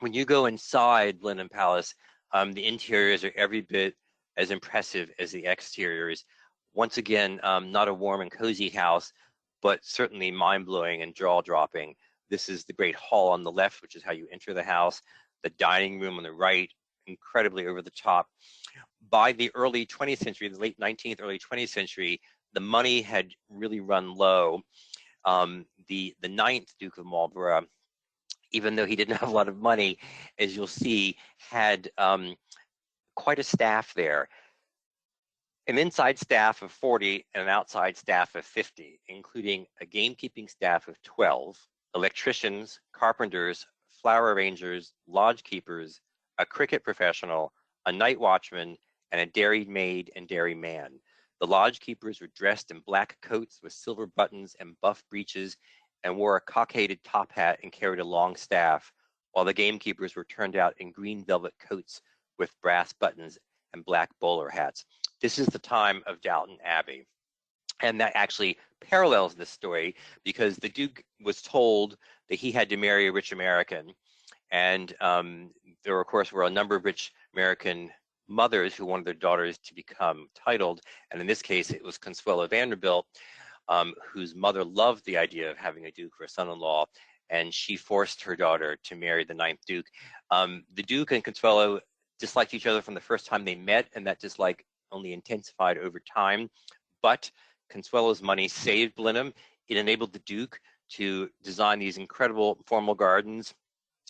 When you go inside Blenheim Palace, the interiors are every bit as impressive as the exteriors. Once again, not a warm and cozy house, but certainly mind-blowing and jaw-dropping. This is the great hall on the left, which is how you enter the house. The dining room on the right, incredibly over the top. By the early 20th century, the late 19th, early 20th century, the money had really run low. The ninth Duke of Marlborough, even though he didn't have a lot of money, as you'll see, had quite a staff there. An inside staff of 40 and an outside staff of 50, including a gamekeeping staff of 12, electricians, carpenters, flower arrangers, lodge keepers, a cricket professional, a night watchman, and a dairy maid and dairy man. The lodge keepers were dressed in black coats with silver buttons and buff breeches and wore a cockaded top hat and carried a long staff, while the gamekeepers were turned out in green velvet coats with brass buttons and black bowler hats. This is the time of Downton Abbey. And that actually parallels this story because the Duke was told that he had to marry a rich American. And there, of course, were a number of rich American mothers who wanted their daughters to become titled. And in this case, it was Consuelo Vanderbilt, whose mother loved the idea of having a Duke for a son-in-law, and she forced her daughter to marry the 9th Duke. The Duke and Consuelo disliked each other from the first time they met, and that dislike only intensified over time. But Consuelo's money saved Blenheim. It enabled the Duke to design these incredible formal gardens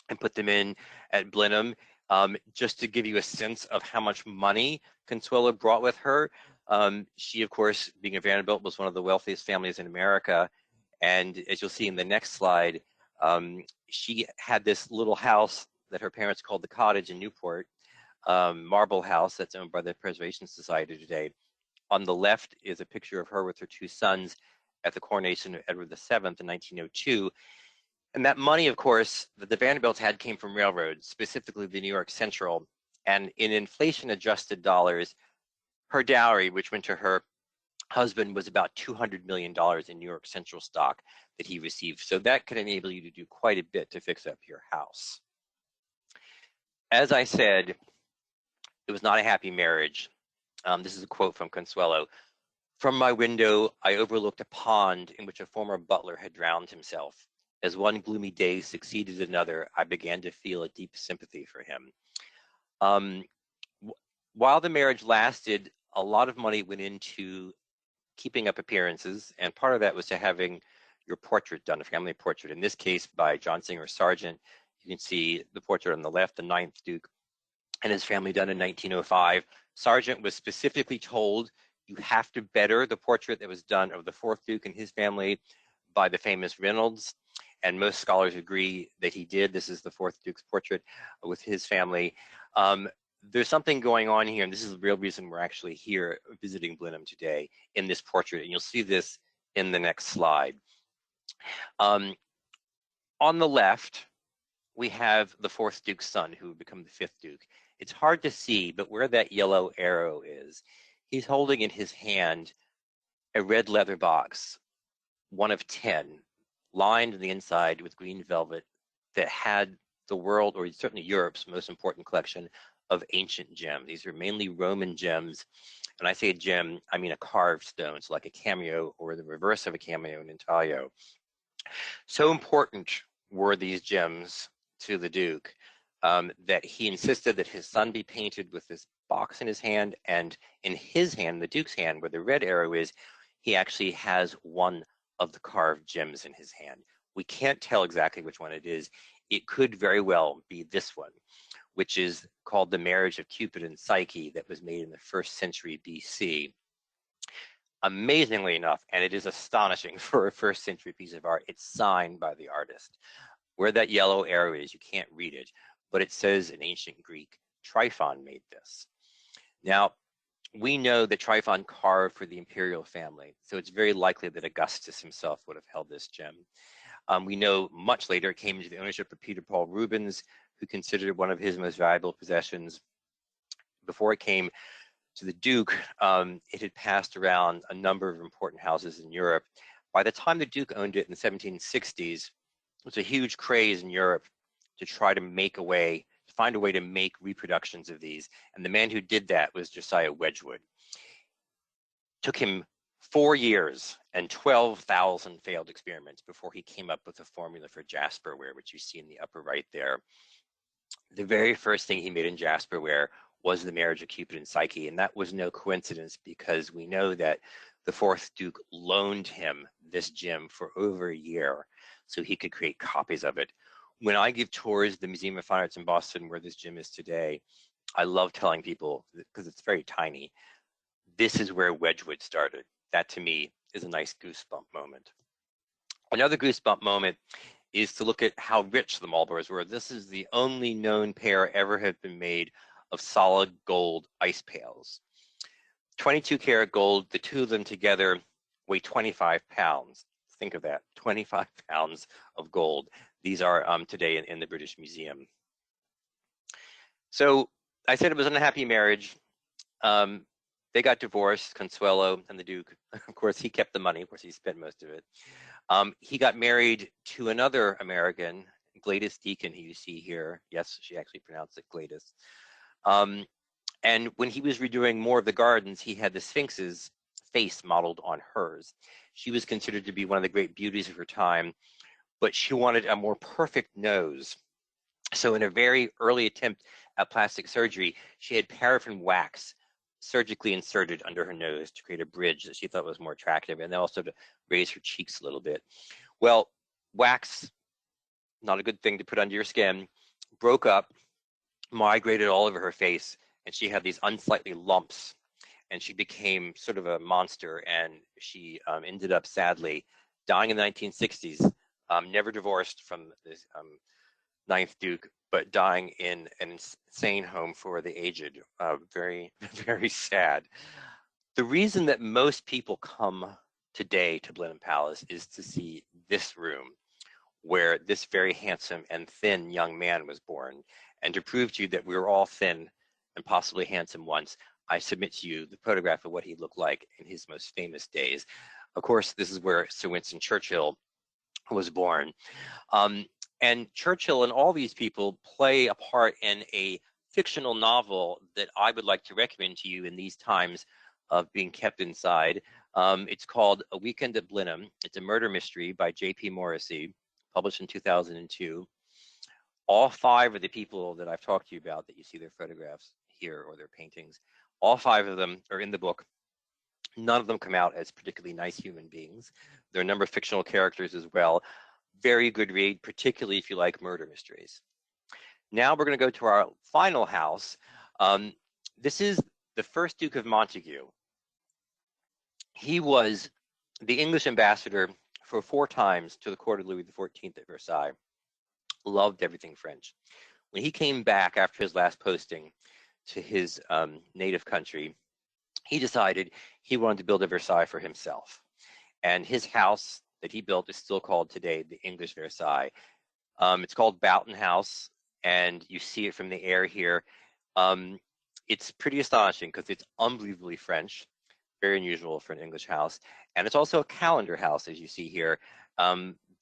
and put them in at Blenheim. Just to give you a sense of how much money Consuelo brought with her, she, of course, being a Vanderbilt, was one of the wealthiest families in America. And as you'll see in the next slide, she had this little house that her parents called the Cottage in Newport, marble house that's owned by the Preservation Society today. On the left is a picture of her with her 2 sons at the coronation of Edward VII in 1902. And that money, of course, that the Vanderbilts had came from railroads, specifically the New York Central. And in inflation-adjusted dollars, her dowry, which went to her husband, was about $200 million in New York Central stock that he received. So that could enable you to do quite a bit to fix up your house. As I said, it was not a happy marriage. This is a quote from Consuelo. "From my window, I overlooked a pond in which a former butler had drowned himself. As one gloomy day succeeded another, I began to feel a deep sympathy for him." While the marriage lasted, a lot of money went into keeping up appearances, and part of that was to having your portrait done, a family portrait, in this case by John Singer Sargent. You can see the portrait on the left, the 9th Duke, and his family, done in 1905. Sargent was specifically told, you have to better the portrait that was done of the 4th Duke and his family by the famous Reynolds, and most scholars agree that he did. This is the 4th Duke's portrait with his family. There's something going on here, and this is the real reason we're actually here visiting Blenheim today, in this portrait, and you'll see this in the next slide. On the left, we have the 4th Duke's son, who would become the 5th Duke. It's hard to see, but where that yellow arrow is, he's holding in his hand a red leather box, one of 10, lined on the inside with green velvet, that had the world, or certainly Europe's, most important collection of ancient gems. These are mainly Roman gems. When I say a gem, I mean a carved stone, so like a cameo or the reverse of a cameo, an intaglio. So important were these gems to the Duke that he insisted that his son be painted with this box in his hand, and in his hand, the Duke's hand, where the red arrow is, he actually has one of the carved gems in his hand. We can't tell exactly which one it is. It could very well be this one, which is called the Marriage of Cupid and Psyche, that was made in the 1st century BC. Amazingly enough, and it is astonishing for a 1st century piece of art, it's signed by the artist. Where that yellow arrow is, you can't read it, but it says in ancient Greek, Tryphon made this. Now, we know that Tryphon carved for the imperial family, so it's very likely that Augustus himself would have held this gem. We know much later it came into the ownership of Peter Paul Rubens, who considered it one of his most valuable possessions. Before it came to the Duke, it had passed around a number of important houses in Europe. By the time the Duke owned it in the 1760s, it was a huge craze in Europe to try to find a way to make reproductions of these. And the man who did that was Josiah Wedgwood. It took him 4 years and 12,000 failed experiments before he came up with a formula for jasperware, which you see in the upper right there. The very first thing he made in jasperware was the Marriage of Cupid and Psyche, and that was no coincidence, because we know that the 4th Duke loaned him this gem for over a year so he could create copies of it. When I give tours at the Museum of Fine Arts in Boston, where this gem is today, I love telling people, because it's very tiny, this is where Wedgwood started. That, to me, is a nice goosebump moment. Another goosebump moment is to look at how rich the Marlboroughs were. This is the only known pair ever have been made of solid gold ice pails. 22 karat gold, the two of them together weigh 25 pounds. Think of that, 25 pounds of gold. These are today in the British Museum. So I said it was an unhappy marriage. They got divorced, Consuelo and the Duke. Of course, he kept the money. Of course, he spent most of it. He got married to another American, Gladys Deacon, who you see here. Yes, she actually pronounced it Gladys. And when he was redoing more of the gardens, he had the Sphinx's face modeled on hers. She was considered to be one of the great beauties of her time, but she wanted a more perfect nose. So in a very early attempt at plastic surgery, she had paraffin wax surgically inserted under her nose to create a bridge that she thought was more attractive, and also to raise her cheeks a little bit. Well, wax, not a good thing to put under your skin, broke up, migrated all over her face, and she had these unsightly lumps, and she became sort of a monster, and she ended up sadly dying in the 1960s, never divorced from this ninth Duke, but dying in an insane home for the aged. Very, very sad. The reason that most people come today to Blenheim Palace is to see this room, where this very handsome and thin young man was born. And to prove to you that we were all thin and possibly handsome once, I submit to you the photograph of what he looked like in his most famous days. Of course, this is where Sir Winston Churchill was born. And Churchill and all these people play a part in a fictional novel that I would like to recommend to you in these times of being kept inside. It's called A Weekend at Blenheim. It's a murder mystery by J.P. Morrissey, published in 2002. All five of the people that I've talked to you about, that you see their photographs here or their paintings, all five of them are in the book. None of them come out as particularly nice human beings. There are a number of fictional characters as well. Very good read, particularly if you like murder mysteries. Now we're going to go to our final house. This is the first Duke of Montague. He was the English ambassador for 4 times to the court of Louis XIV at Versailles. Loved everything French. When he came back after his last posting to his native country, he decided he wanted to build a Versailles for himself. And his house that he built is still called today the English Versailles. It's called Badminton House, and you see it from the air here. It's pretty astonishing because it's unbelievably French, very unusual for an English house. And it's also a calendar house, as you see here.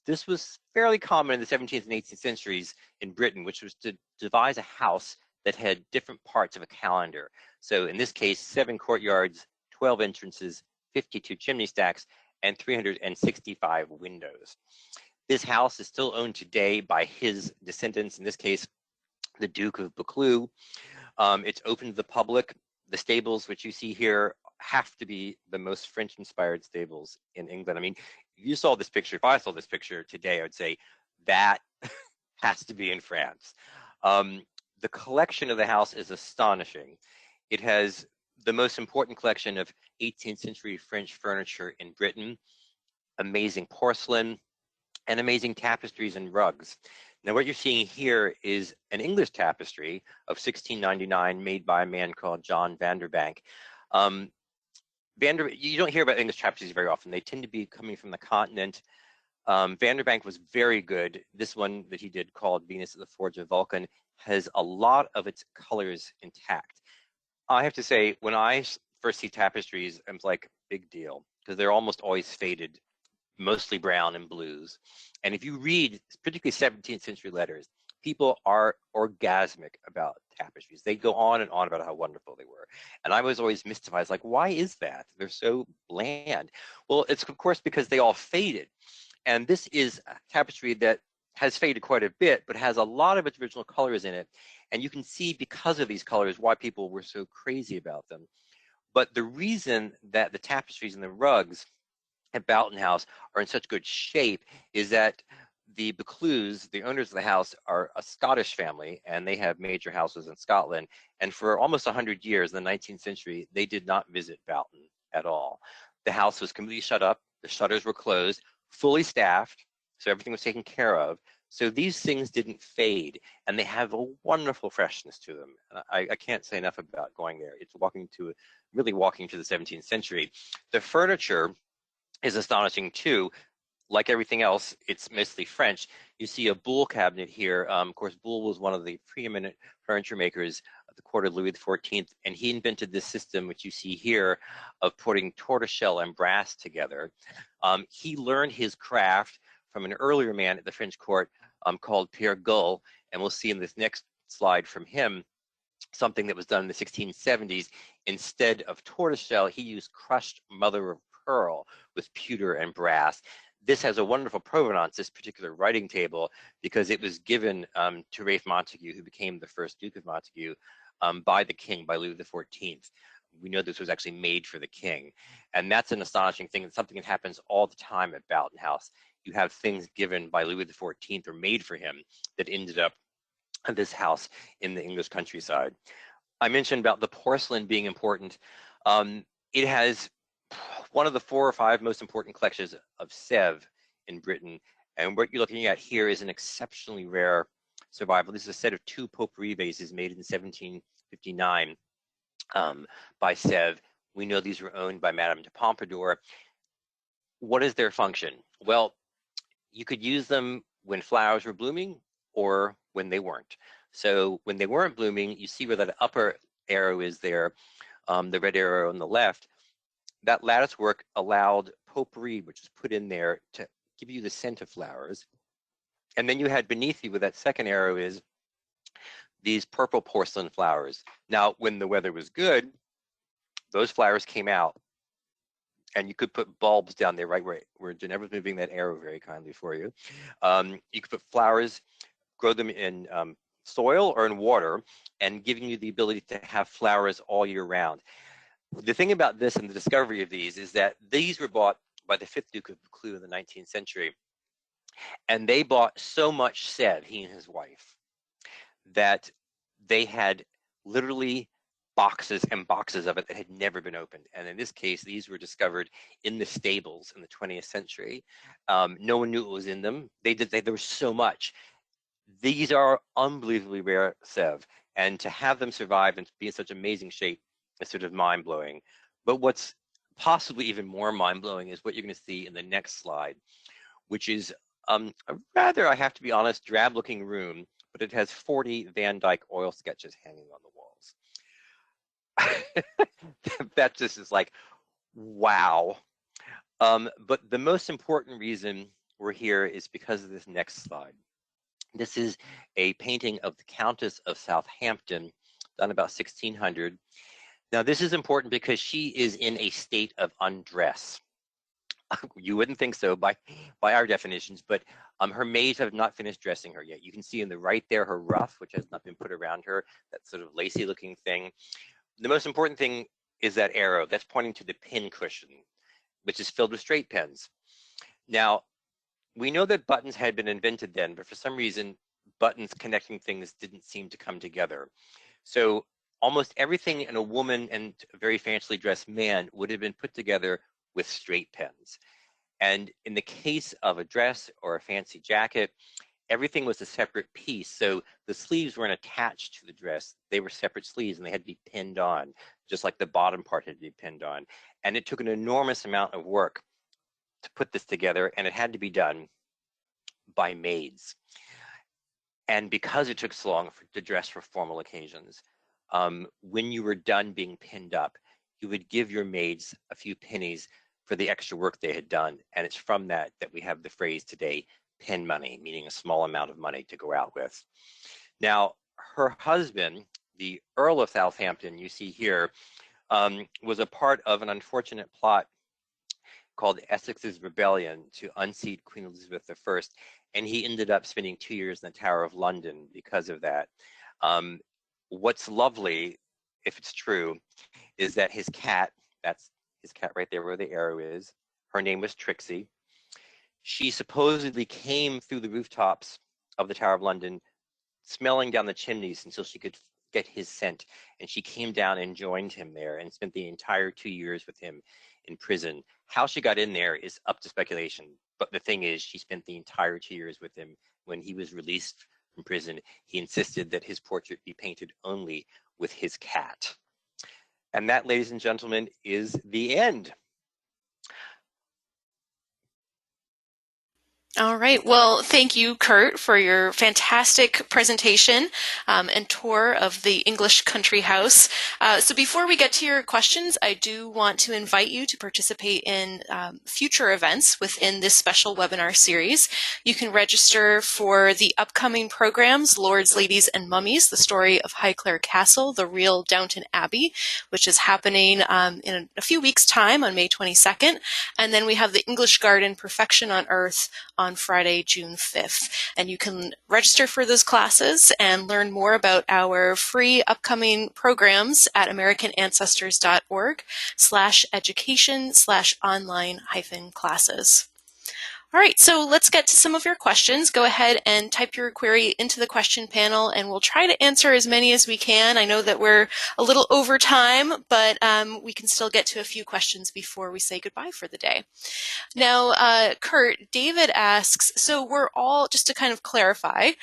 This was fairly common in the 17th and 18th centuries in Britain, which was to devise a house that had different parts of a calendar. So in this case, 7 courtyards, 12 entrances, 52 chimney stacks, and 365 windows. This house is still owned today by his descendants, in this case, the Duke of Buccleuch. It's open to the public. The stables, which you see here, have to be the most French-inspired stables in England. I mean, if you saw this picture, if I saw this picture today, I would say that has to be in France. The collection of the house is astonishing. It has the most important collection of 18th century French furniture in Britain, amazing porcelain, and amazing tapestries and rugs. Now what you're seeing here is an English tapestry of 1699 made by a man called John Vanbrugh. You don't hear about English tapestries very often. They tend to be coming from the continent. Vanbrugh was very good. This one that he did called Venus at the Forge of Vulcan has a lot of its colors intact. I have to say, when I first see tapestries, I'm like, big deal, because they're almost always faded, mostly brown and blues. And if you read, particularly 17th century letters, people are orgasmic about tapestries. They go on and on about how wonderful they were. And I was always mystified, like, why is that? They're so bland. Well, it's of course because they all faded. And this is a tapestry that has faded quite a bit, but has a lot of its original colors in it. And you can see because of these colors why people were so crazy about them. But the reason that the tapestries and the rugs at Badminton House are in such good shape is that the Buccleuchs, the owners of the house, are a Scottish family, and they have major houses in Scotland. And for almost 100 years in the 19th century, they did not visit Badminton at all. The house was completely shut up. The shutters were closed, fully staffed, so everything was taken care of. So these things didn't fade, and they have a wonderful freshness to them. I can't say enough about going there. It's really walking to the 17th century. The furniture is astonishing too. Like everything else, it's mostly French. You see a Buhl cabinet here. Of course, Buhl was one of the preeminent furniture makers the court of Louis XIV, and he invented this system, which you see here, of putting tortoiseshell and brass together. He learned his craft from an earlier man at the French court called Pierre Gull, and we'll see in this next slide from him something that was done in the 1670s. Instead of tortoiseshell, he used crushed mother of pearl with pewter and brass. This has a wonderful provenance, this particular writing table, because it was given to Ralph Montague, who became the first Duke of Montague, by the king, by Louis XIV. We know this was actually made for the king. And that's an astonishing thing. It's something that happens all the time at Badminton House. You have things given by Louis XIV or made for him that ended up at this house in the English countryside. I mentioned about the porcelain being important. It has one of the 4 or 5 most important collections of Sèvres in Britain. And what you're looking at here is an exceptionally rare survival. This is a set of 2 potpourri vases made in 1759 by Sèvres. We know these were owned by Madame de Pompadour. What is their function? Well, you could use them when flowers were blooming or when they weren't. So when they weren't blooming, you see where that upper arrow is there, the red arrow on the left. That lattice work allowed potpourri, which was put in there, to give you the scent of flowers. And then you had beneath you, where that second arrow is, these purple porcelain flowers. Now, when the weather was good, those flowers came out, and you could put bulbs down there, right where Ginevra's moving that arrow very kindly for you. You could put flowers, grow them in soil or in water, and giving you the ability to have flowers all year round. The thing about this and the discovery of these is that these were bought by the 5th Duke of Buccleuch in the 19th century. And they bought so much Sèvres, he and his wife, that they had literally boxes and boxes of it that had never been opened. And in this case, these were discovered in the stables in the 20th century. No one knew what was in them. There was so much. These are unbelievably rare Sèvres. And to have them survive and be in such amazing shape is sort of mind-blowing. But what's possibly even more mind-blowing is what you're going to see in the next slide, which is a rather, I have to be honest, drab-looking room, but it has 40 Van Dyck oil sketches hanging on the walls. That just is like, wow. But the most important reason we're here is because of this next slide. This is a painting of the Countess of Southampton, done about 1600. Now, this is important because she is in a state of undress. You wouldn't think so by our definitions, but her maids have not finished dressing her yet. You can see in the right there her ruff, which has not been put around her, that sort of lacy looking thing. The most important thing is that arrow that's pointing to the pin cushion, which is filled with straight pins. Now, we know that buttons had been invented then, but for some reason, buttons connecting things didn't seem to come together. So almost everything in a woman and a very fancily dressed man would have been put together with straight pins. And in the case of a dress or a fancy jacket, everything was a separate piece. So the sleeves weren't attached to the dress. They were separate sleeves and they had to be pinned on, just like the bottom part had to be pinned on. And it took an enormous amount of work to put this together, and it had to be done by maids. And because it took so long to dress for formal occasions, when you were done being pinned up, you would give your maids a few pennies for the extra work they had done. And it's from that we have the phrase today, pin money, meaning a small amount of money to go out with. Now, her husband, the Earl of Southampton, you see here, was a part of an unfortunate plot called Essex's Rebellion to unseat Queen Elizabeth I, and he ended up spending 2 years in the Tower of London because of that. What's lovely, if it's true, is that his cat, that's his cat right there where the arrow is, her name was Trixie. She supposedly came through the rooftops of the Tower of London, smelling down the chimneys until she could get his scent, and she came down and joined him there and spent the entire 2 years with him in prison. How she got in there is up to speculation, but the thing is, she spent the entire 2 years with him. When he was released from prison, he insisted that his portrait be painted only with his cat. And that, ladies and gentlemen, is the end. All right. Well, thank you, Curt, for your fantastic presentation and tour of the English country house. So before we get to your questions, I do want to invite you to participate in future events within this special webinar series. You can register for the upcoming programs, Lords, Ladies, and Mummies, the story of Highclere Castle, the real Downton Abbey, which is happening in a few weeks' time on May 22nd. And then we have the English Garden, Perfection on Earth, on Friday, June 5th. And you can register for those classes and learn more about our free upcoming programs at americanancestors.org/education/online-classes. All right, so let's get to some of your questions. Go ahead and type your query into the question panel, and we'll try to answer as many as we can. I know that we're a little over time, but we can still get to a few questions before we say goodbye for the day. Now, Curt, David asks, so we're all, just to kind of clarify,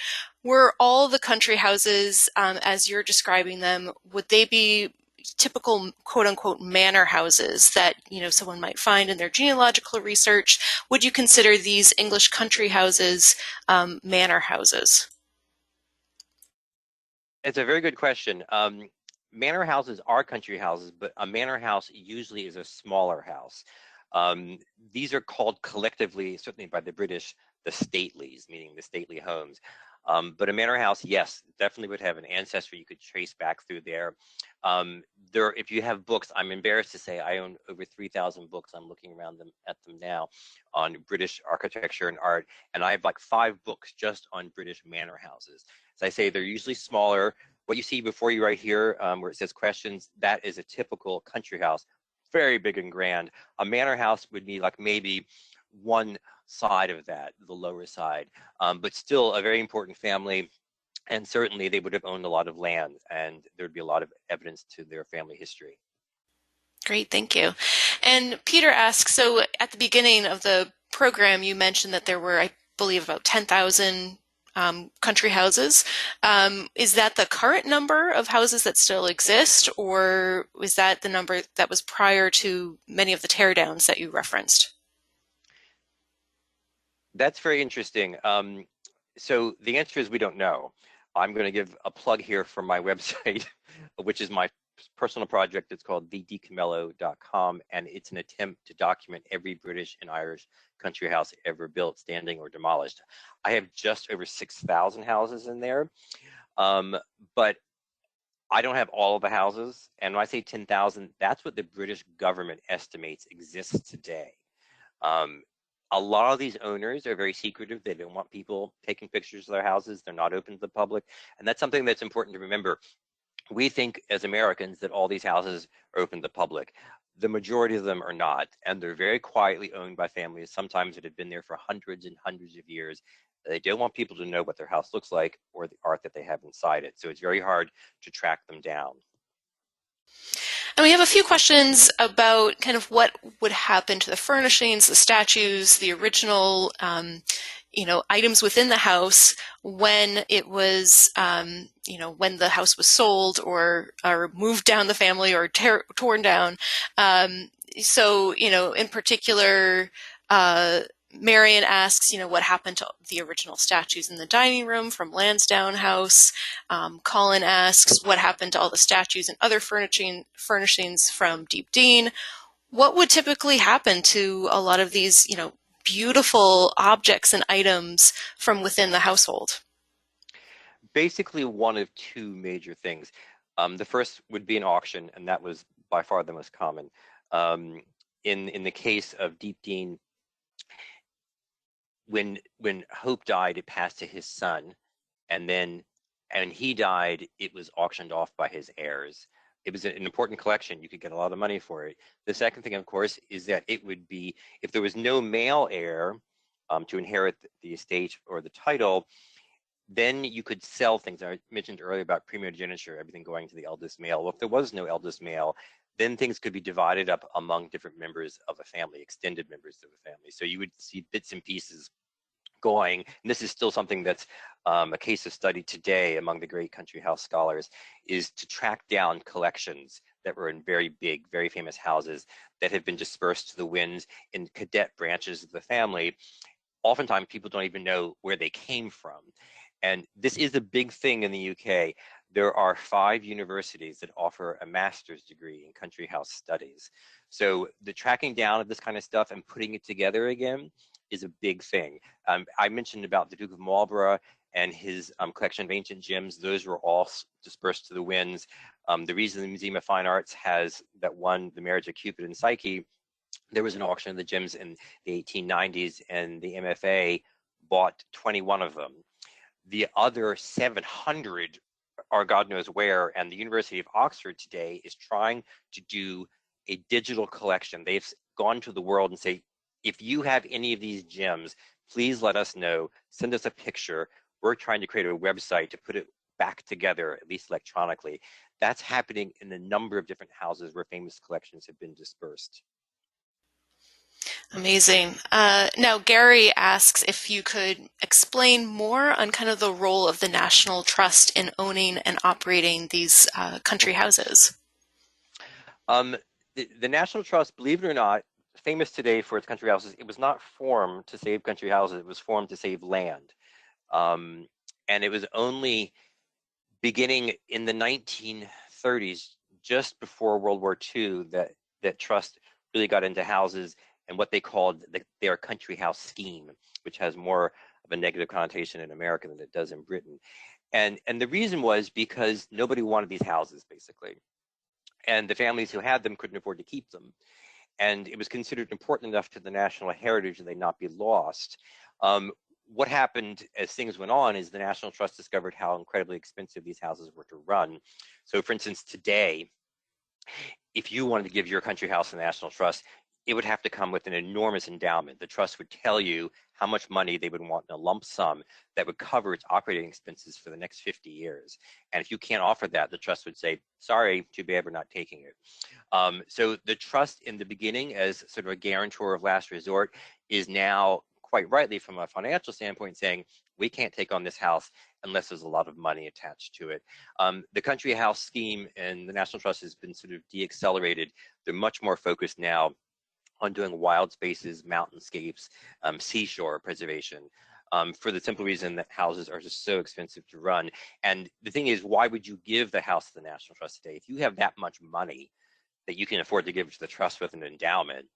were all the country houses, as you're describing them, would they be typical quote-unquote manor houses that someone might find in their genealogical research? Would you consider these English country houses manor houses? It's a very good question. Manor houses are country houses, but a manor house usually is a smaller house. These are called collectively, certainly by the British, the statelies, meaning the stately homes. But a manor house, yes, definitely would have an ancestry you could trace back through there. If you have books, I'm embarrassed to say I own over 3,000 books. I'm looking around at them now on British architecture and art, and I have like 5 books just on British manor houses. As I say, they're usually smaller. What you see before you right here, where it says questions, that is a typical country house, very big and grand. A manor house would be like maybe one side of that, the lower side, but still a very important family. And certainly they would have owned a lot of land, and there'd be a lot of evidence to their family history. Great, thank you. And Peter asks, so at the beginning of the program, you mentioned that there were, I believe, about 10,000 country houses. Is that the current number of houses that still exist, or is that the number that was prior to many of the teardowns that you referenced? That's very interesting. So the answer is we don't know. I'm going to give a plug here for my website, which is my personal project. It's called thedicamillo.com, and it's an attempt to document every British and Irish country house ever built, standing or demolished. I have just over 6,000 houses in there, but I don't have all of the houses. And when I say 10,000, that's what the British government estimates exists today. A lot of these owners are very secretive. They don't want people taking pictures of their houses. They're not open to the public. And that's something that's important to remember. We think as Americans that all these houses are open to the public. The majority of them are not. And they're very quietly owned by families, sometimes that have been there for hundreds and hundreds of years. They don't want people to know what their house looks like or the art that they have inside it. So it's very hard to track them down. And we have a few questions about kind of what would happen to the furnishings, the statues, the original, items within the house when it was, when the house was sold or moved down the family or torn down. So, in particular, Marion asks, what happened to the original statues in the dining room from Lansdowne House. Colin asks, what happened to all the statues and other furnishings from Deep Dean? What would typically happen to a lot of these, beautiful objects and items from within the household? Basically, one of 2 major things. The first would be an auction, and that was by far the most common. In the case of Deep Dean, when Hope died, it passed to his son, and he died, it was auctioned off by his heirs. It was an important collection. You could get a lot of money for it. The second thing, of course, is that it would be, if there was no male heir to inherit the estate or the title, then you could sell things. I mentioned earlier about primogeniture, everything going to the eldest male. Well, if there was no eldest male, then things could be divided up among different members of a family, extended members of a family. So you would see bits and pieces going, and this is still something that's a case of study today among the great country house scholars, is to track down collections that were in very big, very famous houses that have been dispersed to the winds in cadet branches of the family. oftentimes people don't even know where they came from. And this is a big thing in the UK. There are 5 universities that offer a master's degree in country house studies. So the tracking down of this kind of stuff and putting it together again is a big thing. I mentioned about the Duke of Marlborough and his collection of ancient gems. Those were all dispersed to the winds. The reason the Museum of Fine Arts has that one, the marriage of Cupid and Psyche, there was an auction of the gems in the 1890s, and the MFA bought 21 of them. The other 700 are God knows where, and the University of Oxford today is trying to do a digital collection. They've gone to the world and say, if you have any of these gems, please let us know, send us a picture. We're trying to create a website to put it back together, at least electronically. That's happening in a number of different houses where famous collections have been dispersed. Amazing. Now, Gary asks if you could explain more on kind of the role of the National Trust in owning and operating these country houses. The National Trust, believe it or not, famous today for its country houses, it was not formed to save country houses, it was formed to save land. And it was only beginning in the 1930s, just before World War II, that trust really got into houses and what they called their country house scheme, which has more of a negative connotation in America than it does in Britain. And the reason was because nobody wanted these houses, basically. And the families who had them couldn't afford to keep them. And it was considered important enough to the national heritage that they not be lost. What happened as things went on is the National Trust discovered how incredibly expensive these houses were to run. So for instance, today, if you wanted to give your country house to the National Trust, it would have to come with an enormous endowment. The trust would tell you how much money they would want in a lump sum that would cover its operating expenses for the next 50 years. And if you can't offer that, the trust would say, sorry, too bad, we're not taking it. So the trust in the beginning, as sort of a guarantor of last resort, is now quite rightly from a financial standpoint saying, we can't take on this house unless there's a lot of money attached to it. The country house scheme and the National Trust has been sort of de-accelerated. They're much more focused now on doing wild spaces, mountainscapes, seashore preservation, for the simple reason that houses are just so expensive to run. And the thing is, why would you give the house to the National Trust today? If you have that much money that you can afford to give to the trust with an endowment,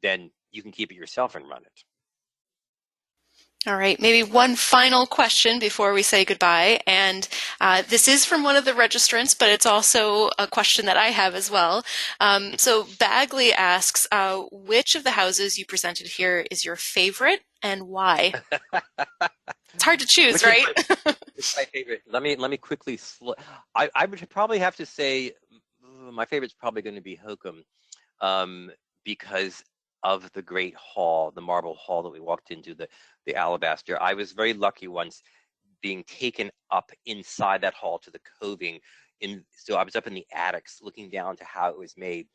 then you can keep it yourself and run it. All right, maybe one final question before we say goodbye. And this is from one of the registrants, but it's also a question that I have as well. So Bagley asks, which of the houses you presented here is your favorite and why? It's hard to choose, right? It's my favorite. Let me quickly, I would probably have to say my favorite's probably going to be Wycombe, because of the great hall, the marble hall that we walked into, the alabaster. I was very lucky once being taken up inside that hall to the coving. So I was up in the attics looking down to how it was made.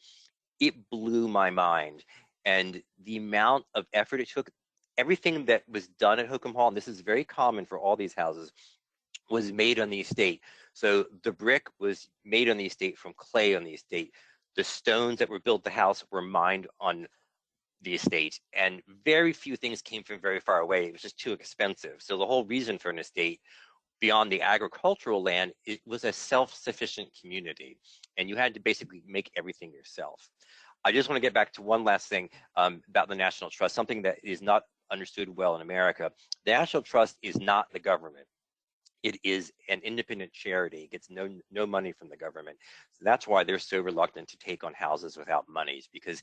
It blew my mind. And the amount of effort it took, everything that was done at Wycombe Hall, and this is very common for all these houses, was made on the estate. So the brick was made on the estate from clay on the estate. The stones that were built the house were mined on the estate, and very few things came from very far away. It was just too expensive. So the whole reason for an estate beyond the agricultural land, it was a self-sufficient community, and you had to basically make everything yourself. I just want to get back to one last thing about the National Trust, something that is not understood well in America. The National Trust is not the government. It is an independent charity. It gets no money from the government. So that's why they're so reluctant to take on houses without monies, because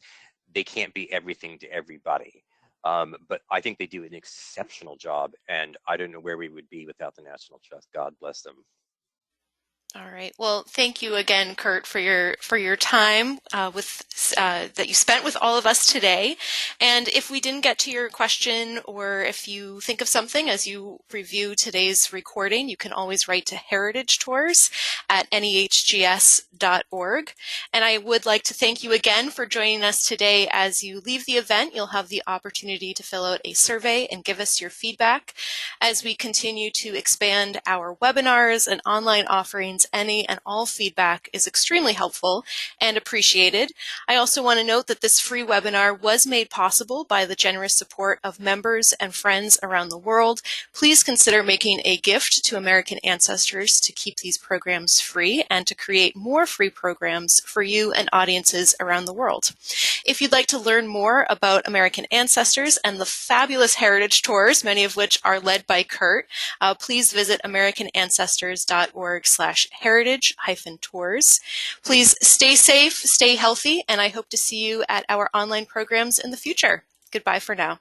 they can't be everything to everybody. But I think they do an exceptional job, and I don't know where we would be without the National Trust. God bless them. All right. Well, thank you again, Curt, for your time that you spent with all of us today. And if we didn't get to your question, or if you think of something as you review today's recording, you can always write to Heritage Tours at nehgs.org. And I would like to thank you again for joining us today. As you leave the event, you'll have the opportunity to fill out a survey and give us your feedback as we continue to expand our webinars and online offerings questions. Any and all feedback is extremely helpful and appreciated. I also want to note that this free webinar was made possible by the generous support of members and friends around the world. Please consider making a gift to American Ancestors to keep these programs free and to create more free programs for you and audiences around the world. If you'd like to learn more about American Ancestors and the fabulous heritage tours, many of which are led by Curt, please visit americanancestors.org/heritage-tours. Please stay safe, stay healthy, and I hope to see you at our online programs in the future. Goodbye for now.